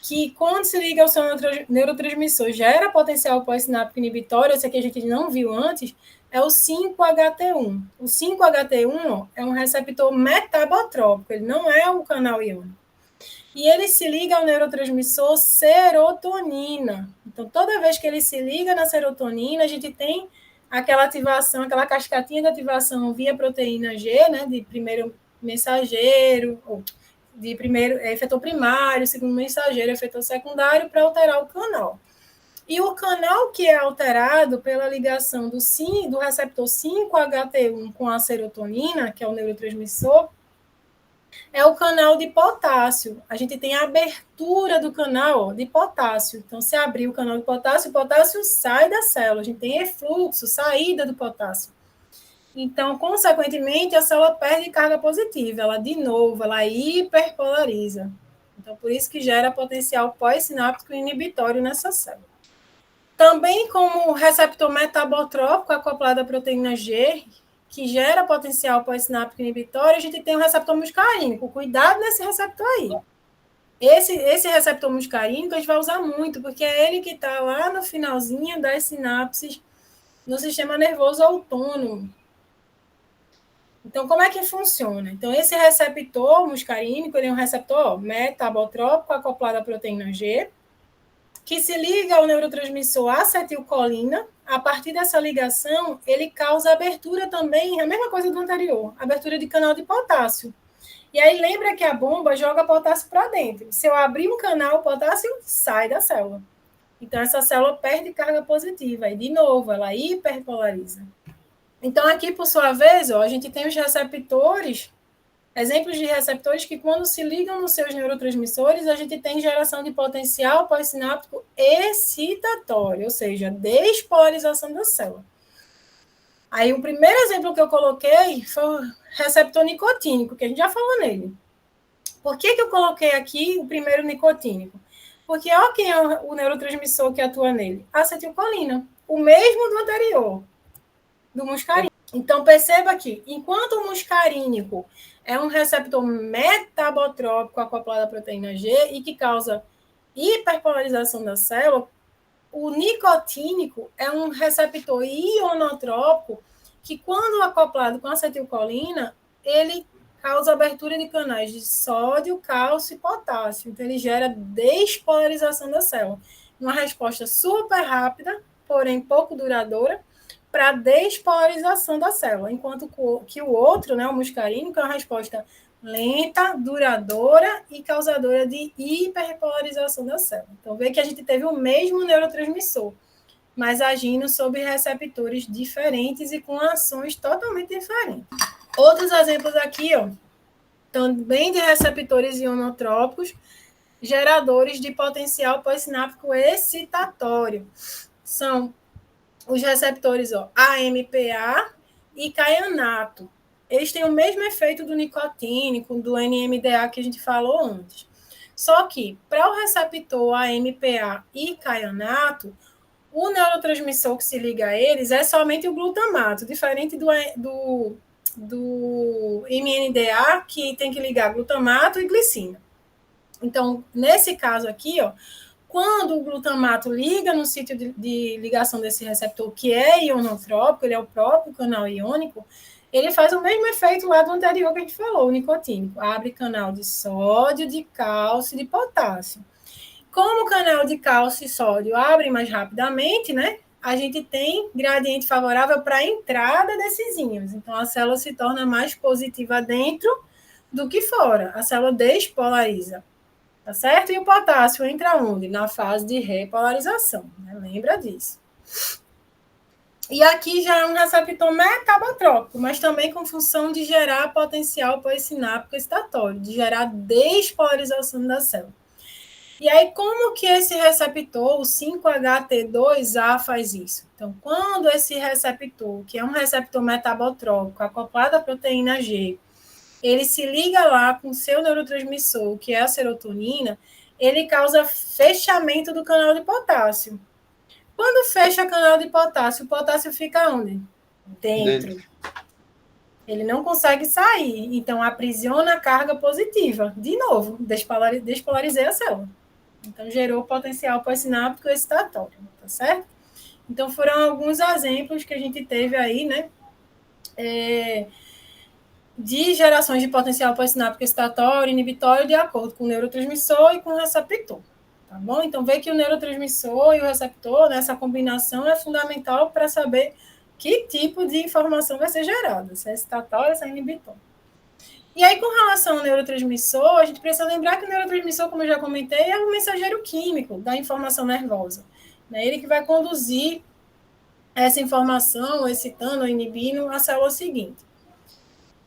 que, quando se liga ao seu neurotransmissor, gera potencial pós-sináptico inibitório, esse aqui a gente não viu antes, é o 5-HT1. O 5-HT1 é um receptor metabotrópico, ele não é o canal iônico. E ele se liga ao neurotransmissor serotonina. Então, toda vez que ele se liga na serotonina, a gente tem aquela ativação, aquela cascatinha de ativação via proteína G, né, de primeiro mensageiro, ou de primeiro efetor primário, segundo mensageiro, efetor secundário, para alterar o canal. E o canal que é alterado pela ligação do receptor 5-HT1 com a serotonina, que é o neurotransmissor, é o canal de potássio. A gente tem a abertura do canal de potássio. Então, se abrir o canal de potássio, o potássio sai da célula. A gente tem efluxo, saída do potássio. Então, consequentemente, a célula perde carga positiva. Ela, de novo, ela hiperpolariza. Então, por isso que gera potencial pós-sináptico inibitório nessa célula. Também como receptor metabotrópico acoplado à proteína G, que gera potencial pós-sináptico inibitório, a gente tem o receptor muscarínico. Cuidado nesse receptor aí. Esse receptor muscarínico a gente vai usar muito, porque é ele que está lá no finalzinho das sinapses no sistema nervoso autônomo. Então, como é que funciona? Então, esse receptor muscarínico, ele é um receptor metabotrópico acoplado à proteína G, que se liga ao neurotransmissor acetilcolina. A partir dessa ligação, ele causa abertura também, a mesma coisa do anterior, abertura de canal de potássio. E aí, lembra que a bomba joga potássio para dentro. Se eu abrir um canal, o potássio sai da célula. Então, essa célula perde carga positiva. E, de novo, ela hiperpolariza. Então, aqui, por sua vez, ó, a gente tem os receptores, exemplos de receptores que, quando se ligam nos seus neurotransmissores, a gente tem geração de potencial pós-sináptico excitatório, ou seja, despolarização da célula. Aí, o primeiro exemplo que eu coloquei foi o receptor nicotínico, que a gente já falou nele. Por que eu coloquei aqui o primeiro nicotínico? Porque olha quem é o neurotransmissor que atua nele? Acetilcolina, o mesmo do anterior, do muscarínico. Então, perceba que, enquanto o muscarínico é um receptor metabotrópico acoplado à proteína G e que causa hiperpolarização da célula, o nicotínico é um receptor ionotrópico que, quando acoplado com acetilcolina, ele causa abertura de canais de sódio, cálcio e potássio. Então, ele gera despolarização da célula. Uma resposta super rápida, porém pouco duradoura, para a despolarização da célula, enquanto que o outro, né, o muscarínico, é uma resposta lenta, duradoura e causadora de hiperpolarização da célula. Então, vê que a gente teve o mesmo neurotransmissor, mas agindo sobre receptores diferentes e com ações totalmente diferentes. Outros exemplos aqui, ó, também de receptores ionotrópicos, geradores de potencial pós-sináptico excitatório. São os receptores, ó, AMPA e caianato. Eles têm o mesmo efeito do nicotínico, do NMDA que a gente falou antes. Só que, para o receptor AMPA e caianato, o neurotransmissor que se liga a eles é somente o glutamato, diferente do MNDA, que tem que ligar glutamato e glicina. Então, nesse caso aqui, ó, Quando o glutamato liga no sítio de ligação desse receptor, que é ionotrópico, ele é o próprio canal iônico, ele faz o mesmo efeito lá do anterior que a gente falou, o nicotínico. Abre canal de sódio, de cálcio e de potássio. Como o canal de cálcio e sódio abre mais rapidamente, né? A gente tem gradiente favorável para a entrada desses íons. Então, a célula se torna mais positiva dentro do que fora. A célula despolariza. Tá certo? E o potássio entra onde? Na fase de repolarização. Né? Lembra disso. E aqui já é um receptor metabotrópico, mas também com função de gerar potencial pós-sináptico excitatório, de gerar despolarização da célula. E aí, como que esse receptor, o 5-HT2A, faz isso? Então, quando esse receptor, que é um receptor metabotrópico, acoplado à proteína G, ele se liga lá com o seu neurotransmissor, que é a serotonina, ele causa fechamento do canal de potássio. Quando fecha o canal de potássio, o potássio fica onde? Dentro. Ele não consegue sair, então aprisiona a carga positiva. De novo, despolarizei a célula. Então, gerou potencial pós-sináptico excitatório, tá certo? Então, foram alguns exemplos que a gente teve aí, né? De gerações de potencial pós-sináptico excitatório, inibitório, de acordo com o neurotransmissor e com o receptor. Tá bom? Então, vê que o neurotransmissor e o receptor, né, essa combinação é fundamental para saber que tipo de informação vai ser gerada, se é excitatório, se é inibitório. E aí, com relação ao neurotransmissor, a gente precisa lembrar que o neurotransmissor, como eu já comentei, é um mensageiro químico da informação nervosa. É ele que vai conduzir essa informação, excitando ou inibindo a célula seguinte.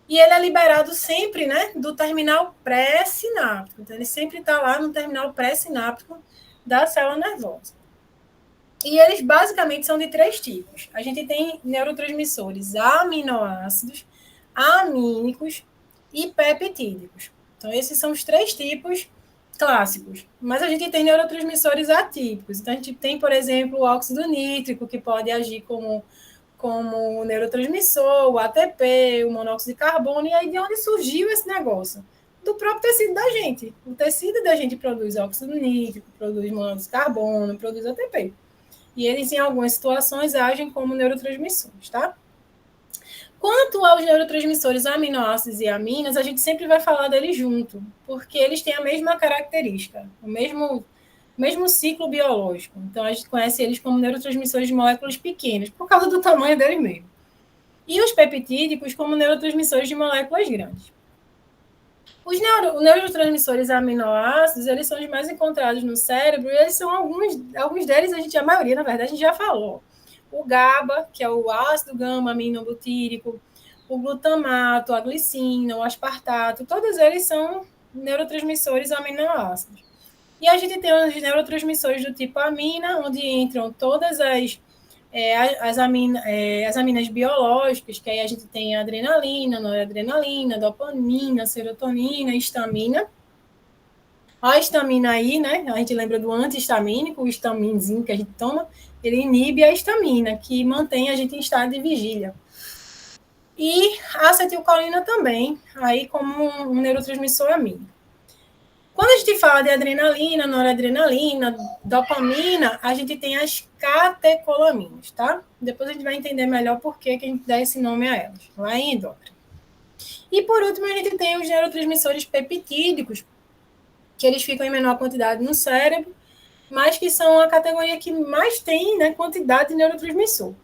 E ele é liberado sempre, né, do terminal pré-sináptico. Então, ele sempre está lá no terminal pré-sináptico da célula nervosa. E eles basicamente são de 3 tipos. A gente tem neurotransmissores aminoácidos, amínicos e peptídicos. Então, esses são os 3 tipos clássicos. Mas a gente tem neurotransmissores atípicos. Então, a gente tem, por exemplo, o óxido nítrico, que pode agir como o neurotransmissor, o ATP, o monóxido de carbono. E aí, de onde surgiu esse negócio? Do próprio tecido da gente. O tecido da gente produz óxido nítrico, produz monóxido de carbono, produz ATP. E eles, em algumas situações, agem como neurotransmissores, tá? Quanto aos neurotransmissores aminoácidos e aminas, a gente sempre vai falar deles junto, porque eles têm a mesma característica, o mesmo ciclo biológico. Então, a gente conhece eles como neurotransmissores de moléculas pequenas, por causa do tamanho deles mesmo. E os peptídicos como neurotransmissores de moléculas grandes. Os neurotransmissores aminoácidos, eles são os mais encontrados no cérebro, e eles são alguns deles, a maioria, na verdade, a gente já falou. O GABA, que é o ácido gama-aminobutírico, o glutamato, a glicina, o aspartato, todos eles são neurotransmissores aminoácidos. E a gente tem os neurotransmissores do tipo amina, onde entram todas as aminas biológicas, que aí a gente tem a adrenalina, noradrenalina, dopamina, serotonina, histamina. A histamina aí, né? A gente lembra do antihistamínico, o histaminzinho que a gente toma, ele inibe a histamina, que mantém a gente em estado de vigília. E a acetilcolina também, aí como um neurotransmissor amínico. Quando a gente fala de adrenalina, noradrenalina, dopamina, a gente tem as catecolaminas, tá? Depois a gente vai entender melhor por que a gente dá esse nome a elas, lá em endócrino. E por último, a gente tem os neurotransmissores peptídicos, que eles ficam em menor quantidade no cérebro, mas que são a categoria que mais tem, né, quantidade de neurotransmissor.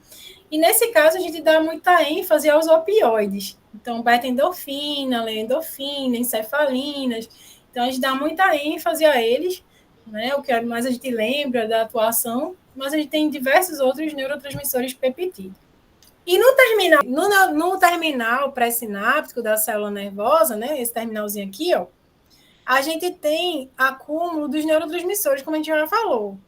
E nesse caso, a gente dá muita ênfase aos opioides. Então, beta-endorfina, lê-endorfina, encefalinas. Então, a gente dá muita ênfase a eles, né, o que mais a gente lembra da atuação, mas a gente tem diversos outros neurotransmissores peptídicos. E no terminal pré-sináptico da célula nervosa, né, esse terminalzinho aqui, ó, a gente tem acúmulo dos neurotransmissores, como a gente já falou.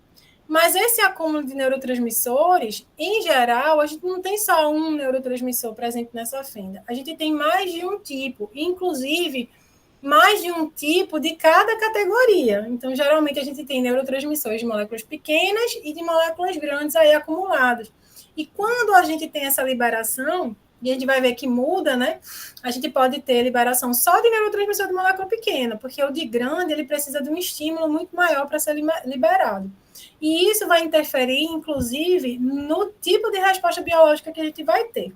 Mas esse acúmulo de neurotransmissores, em geral, a gente não tem só um neurotransmissor presente nessa fenda. A gente tem mais de um tipo, inclusive mais de um tipo de cada categoria. Então, geralmente, a gente tem neurotransmissores de moléculas pequenas e de moléculas grandes aí acumuladas. E quando a gente tem essa liberação e a gente vai ver que muda, né? A gente pode ter liberação só de neurotransmissor de molécula pequena, porque o de grande ele precisa de um estímulo muito maior para ser liberado. E isso vai interferir, inclusive, no tipo de resposta biológica que a gente vai ter,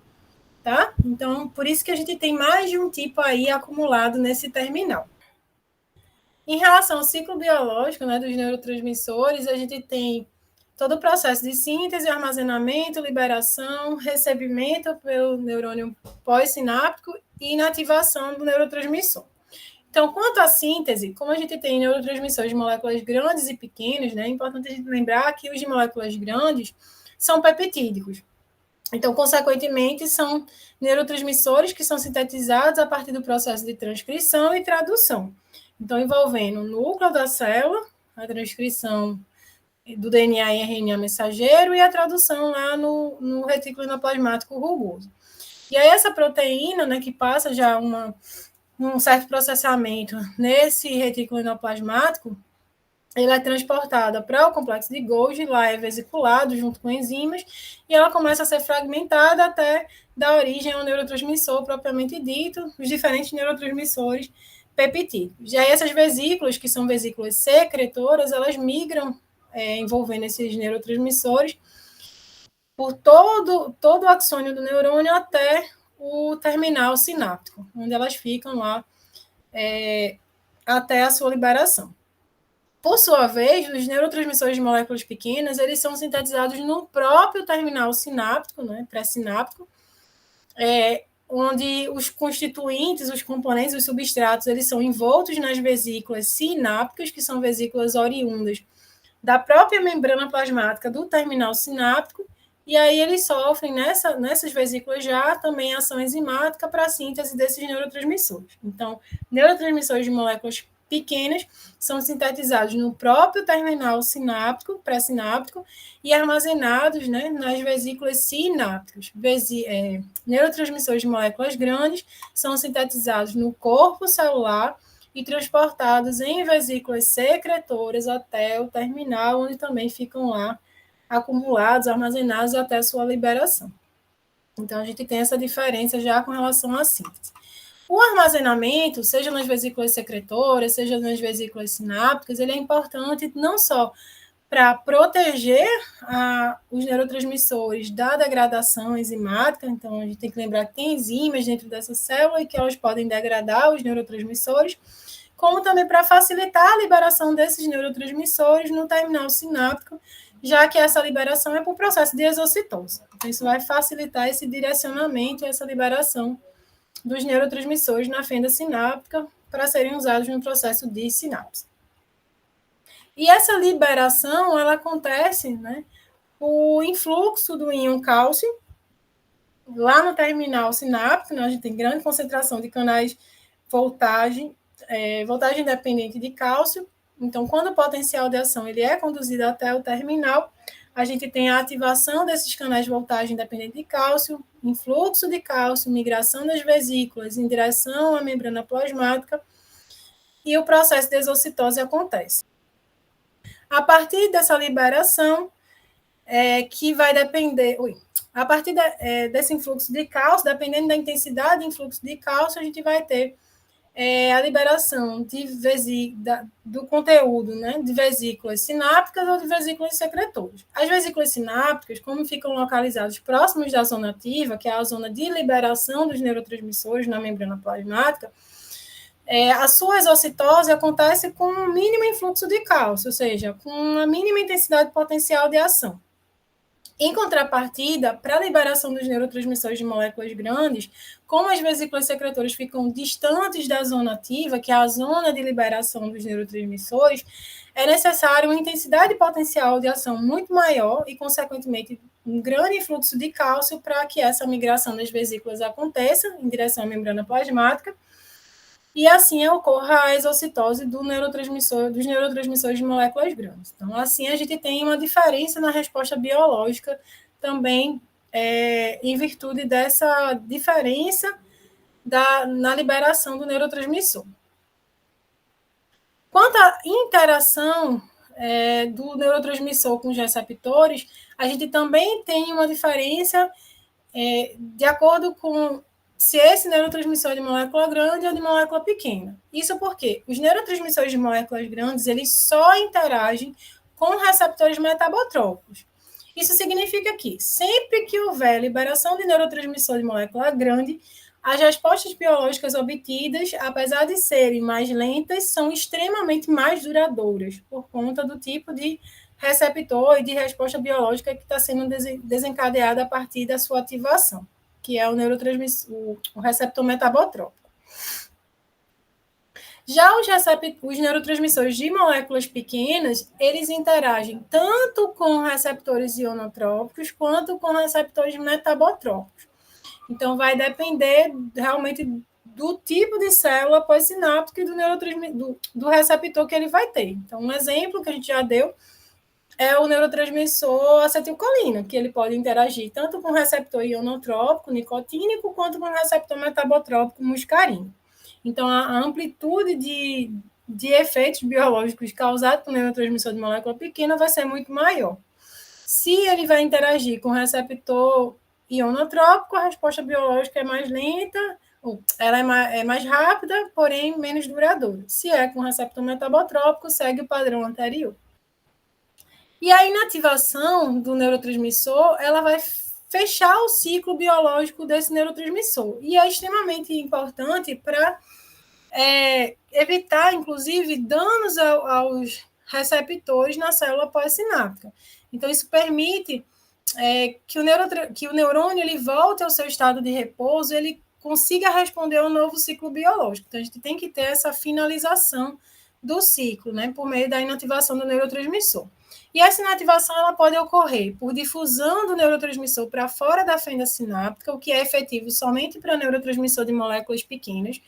tá? Então, por isso que a gente tem mais de um tipo aí acumulado nesse terminal. Em relação ao ciclo biológico, né, dos neurotransmissores, a gente tem todo o processo de síntese, armazenamento, liberação, recebimento pelo neurônio pós-sináptico e inativação do neurotransmissor. Então, quanto à síntese, como a gente tem neurotransmissores de moléculas grandes e pequenas, né, é importante a gente lembrar que os de moléculas grandes são peptídicos. Então, consequentemente, são neurotransmissores que são sintetizados a partir do processo de transcrição e tradução. Então, envolvendo o núcleo da célula, a transcrição do DNA em RNA mensageiro e a tradução lá no retículo endoplasmático rugoso. E aí, essa proteína, né, que passa já um certo processamento nesse retículo endoplasmático, ela é transportada para o complexo de Golgi, lá é vesiculado junto com enzimas, e ela começa a ser fragmentada até dar origem ao neurotransmissor propriamente dito, os diferentes neurotransmissores peptídicos. E aí essas vesículas, que são vesículas secretoras, elas migram envolvendo esses neurotransmissores por todo o axônio do neurônio até o terminal sináptico, onde elas ficam lá até a sua liberação. Por sua vez, os neurotransmissores de moléculas pequenas, eles são sintetizados no próprio terminal sináptico, né, pré-sináptico, onde os constituintes, os componentes, os substratos, eles são envoltos nas vesículas sinápticas, que são vesículas oriundas da própria membrana plasmática do terminal sináptico, e aí eles sofrem nessas vesículas já também ação enzimática para a síntese desses neurotransmissores. Então, neurotransmissores de moléculas pequenas são sintetizados no próprio terminal sináptico, pré-sináptico, e armazenados, né, nas vesículas sinápticas. Neurotransmissores de moléculas grandes são sintetizados no corpo celular e transportados em vesículas secretoras até o terminal, onde também ficam lá acumulados, armazenados até a sua liberação. Então, a gente tem essa diferença já com relação à síntese. O armazenamento, seja nas vesículas secretoras, seja nas vesículas sinápticas, ele é importante não só para proteger os neurotransmissores da degradação enzimática, então a gente tem que lembrar que tem enzimas dentro dessa célula e que elas podem degradar os neurotransmissores, como também para facilitar a liberação desses neurotransmissores no terminal sináptico, já que essa liberação é por processo de exocitose. Então, isso vai facilitar esse direcionamento e essa liberação dos neurotransmissores na fenda sináptica para serem usados no processo de sinapse. E essa liberação, ela acontece, né, o influxo do íon cálcio lá no terminal sináptico, né, a gente tem grande concentração de canais voltagem dependente de cálcio. Então, quando o potencial de ação ele é conduzido até o terminal, a gente tem a ativação desses canais de voltagem dependente de cálcio, influxo de cálcio, migração das vesículas em direção à membrana plasmática, e o processo de exocitose acontece. A partir dessa liberação, que vai depender... a partir desse influxo de cálcio, dependendo da intensidade do influxo de cálcio, a gente vai ter a liberação do conteúdo, né, de vesículas sinápticas ou de vesículas secretoras. As vesículas sinápticas, como ficam localizadas próximas da zona ativa, que é a zona de liberação dos neurotransmissores na membrana plasmática, a sua exocitose acontece com um mínimo influxo de cálcio, ou seja, com uma mínima intensidade potencial de ação. Em contrapartida, para a liberação dos neurotransmissores de moléculas grandes, como as vesículas secretoras ficam distantes da zona ativa, que é a zona de liberação dos neurotransmissores, é necessário uma intensidade potencial de ação muito maior e, consequentemente, um grande fluxo de cálcio para que essa migração das vesículas aconteça em direção à membrana plasmática e assim ocorra a exocitose dos neurotransmissores de moléculas grandes. Então, assim, a gente tem uma diferença na resposta biológica também em virtude dessa diferença na liberação do neurotransmissor. Quanto à interação do neurotransmissor com os receptores, a gente também tem uma diferença de acordo com se esse neurotransmissor é de molécula grande ou de molécula pequena. Isso porque os neurotransmissores de moléculas grandes, eles só interagem com receptores metabotrópicos. Isso significa que, sempre que houver liberação de neurotransmissor de molécula grande, as respostas biológicas obtidas, apesar de serem mais lentas, são extremamente mais duradouras, por conta do tipo de receptor e de resposta biológica que está sendo desencadeada a partir da sua ativação, que é o receptor metabotrópico. Já os neurotransmissores de moléculas pequenas, eles interagem tanto com receptores ionotrópicos quanto com receptores metabotrópicos. Então, vai depender realmente do tipo de célula pós-sináptica e do receptor que ele vai ter. Então, um exemplo que a gente já deu é o neurotransmissor acetilcolina, que ele pode interagir tanto com o receptor ionotrópico, nicotínico, quanto com o receptor metabotrópico, muscarínico. Então, a amplitude de efeitos biológicos causados por neurotransmissor de molécula pequena vai ser muito maior. Se ele vai interagir com o receptor ionotrópico, a resposta biológica é mais lenta, ela é mais rápida, porém menos duradoura. Se é com o receptor metabotrópico, segue o padrão anterior. E a inativação do neurotransmissor, ela vai fechar o ciclo biológico desse neurotransmissor. E é extremamente importante para evitar, inclusive, danos aos receptores na célula pós-sináptica. Então, isso permite que o neurônio ele volte ao seu estado de repouso, ele consiga responder ao novo ciclo biológico. Então, a gente tem que ter essa finalização do ciclo, né, por meio da inativação do neurotransmissor. E essa inativação ela pode ocorrer por difusão do neurotransmissor para fora da fenda sináptica, o que é efetivo somente para neurotransmissor de moléculas pequenas,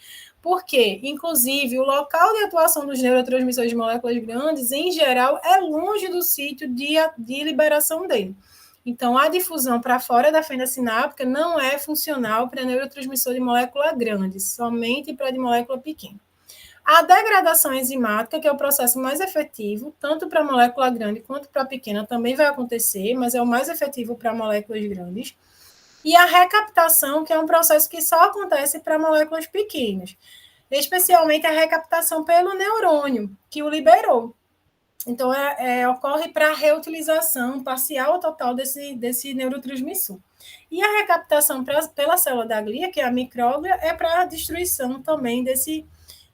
porque, inclusive, o local de atuação dos neurotransmissores de moléculas grandes, em geral, é longe do sítio de liberação dele. Então, a difusão para fora da fenda sináptica não é funcional para neurotransmissor de molécula grande, somente para de molécula pequena. A degradação enzimática, que é o processo mais efetivo, tanto para a molécula grande quanto para a pequena, também vai acontecer, mas é o mais efetivo para moléculas grandes. E a recaptação, que é um processo que só acontece para moléculas pequenas, especialmente a recaptação pelo neurônio, que o liberou. Então, ocorre para a reutilização parcial ou total desse neurotransmissor. E a recaptação pela célula da glia, que é a micróglia, é para a destruição também desse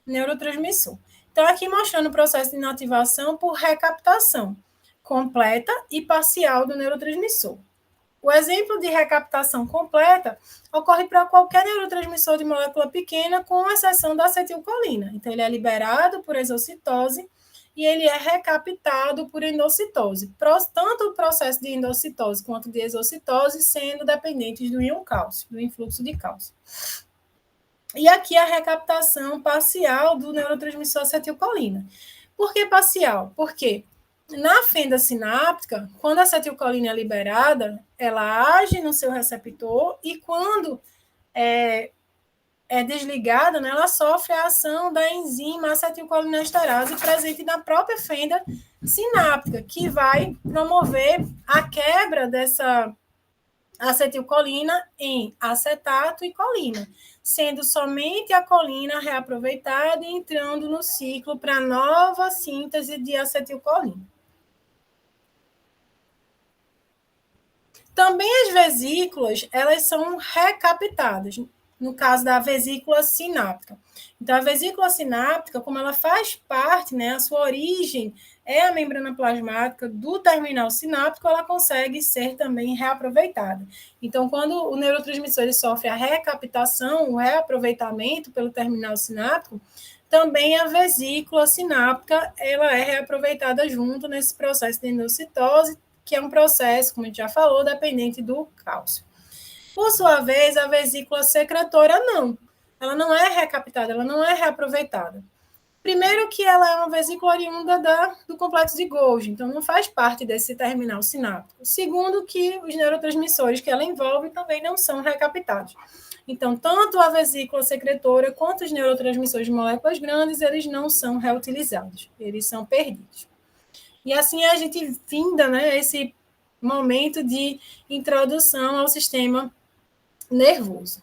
neurotransmissor. Então, aqui mostrando o processo de inativação por recaptação completa e parcial do neurotransmissor. O exemplo de recaptação completa ocorre para qualquer neurotransmissor de molécula pequena, com exceção da acetilcolina. Então, ele é liberado por exocitose e ele é recaptado por endocitose. Tanto o processo de endocitose quanto de exocitose sendo dependentes do íon cálcio, do influxo de cálcio. E aqui a recaptação parcial do neurotransmissor acetilcolina. Por que parcial? Porque na fenda sináptica, quando a acetilcolina é liberada, ela age no seu receptor e quando é desligada, né, ela sofre a ação da enzima acetilcolinesterase presente na própria fenda sináptica, que vai promover a quebra dessa acetilcolina em acetato e colina, sendo somente a colina reaproveitada e entrando no ciclo para nova síntese de acetilcolina. Também as vesículas, elas são recaptadas, no caso da vesícula sináptica. Então, a vesícula sináptica, como ela faz parte, né, a sua origem é a membrana plasmática do terminal sináptico, ela consegue ser também reaproveitada. Então, quando o neurotransmissor ele sofre a recaptação, o reaproveitamento pelo terminal sináptico, também a vesícula sináptica ela é reaproveitada junto nesse processo de endocitose, que é um processo, como a gente já falou, dependente do cálcio. Por sua vez, a vesícula secretora não. Ela não é recaptada, ela não é reaproveitada. Primeiro que ela é uma vesícula oriunda do complexo de Golgi, então não faz parte desse terminal sináptico. Segundo que os neurotransmissores que ela envolve também não são recaptados. Então, tanto a vesícula secretora quanto os neurotransmissores de moléculas grandes, eles não são reutilizados, eles são perdidos. E assim a gente finda, né, esse momento de introdução ao sistema nervoso.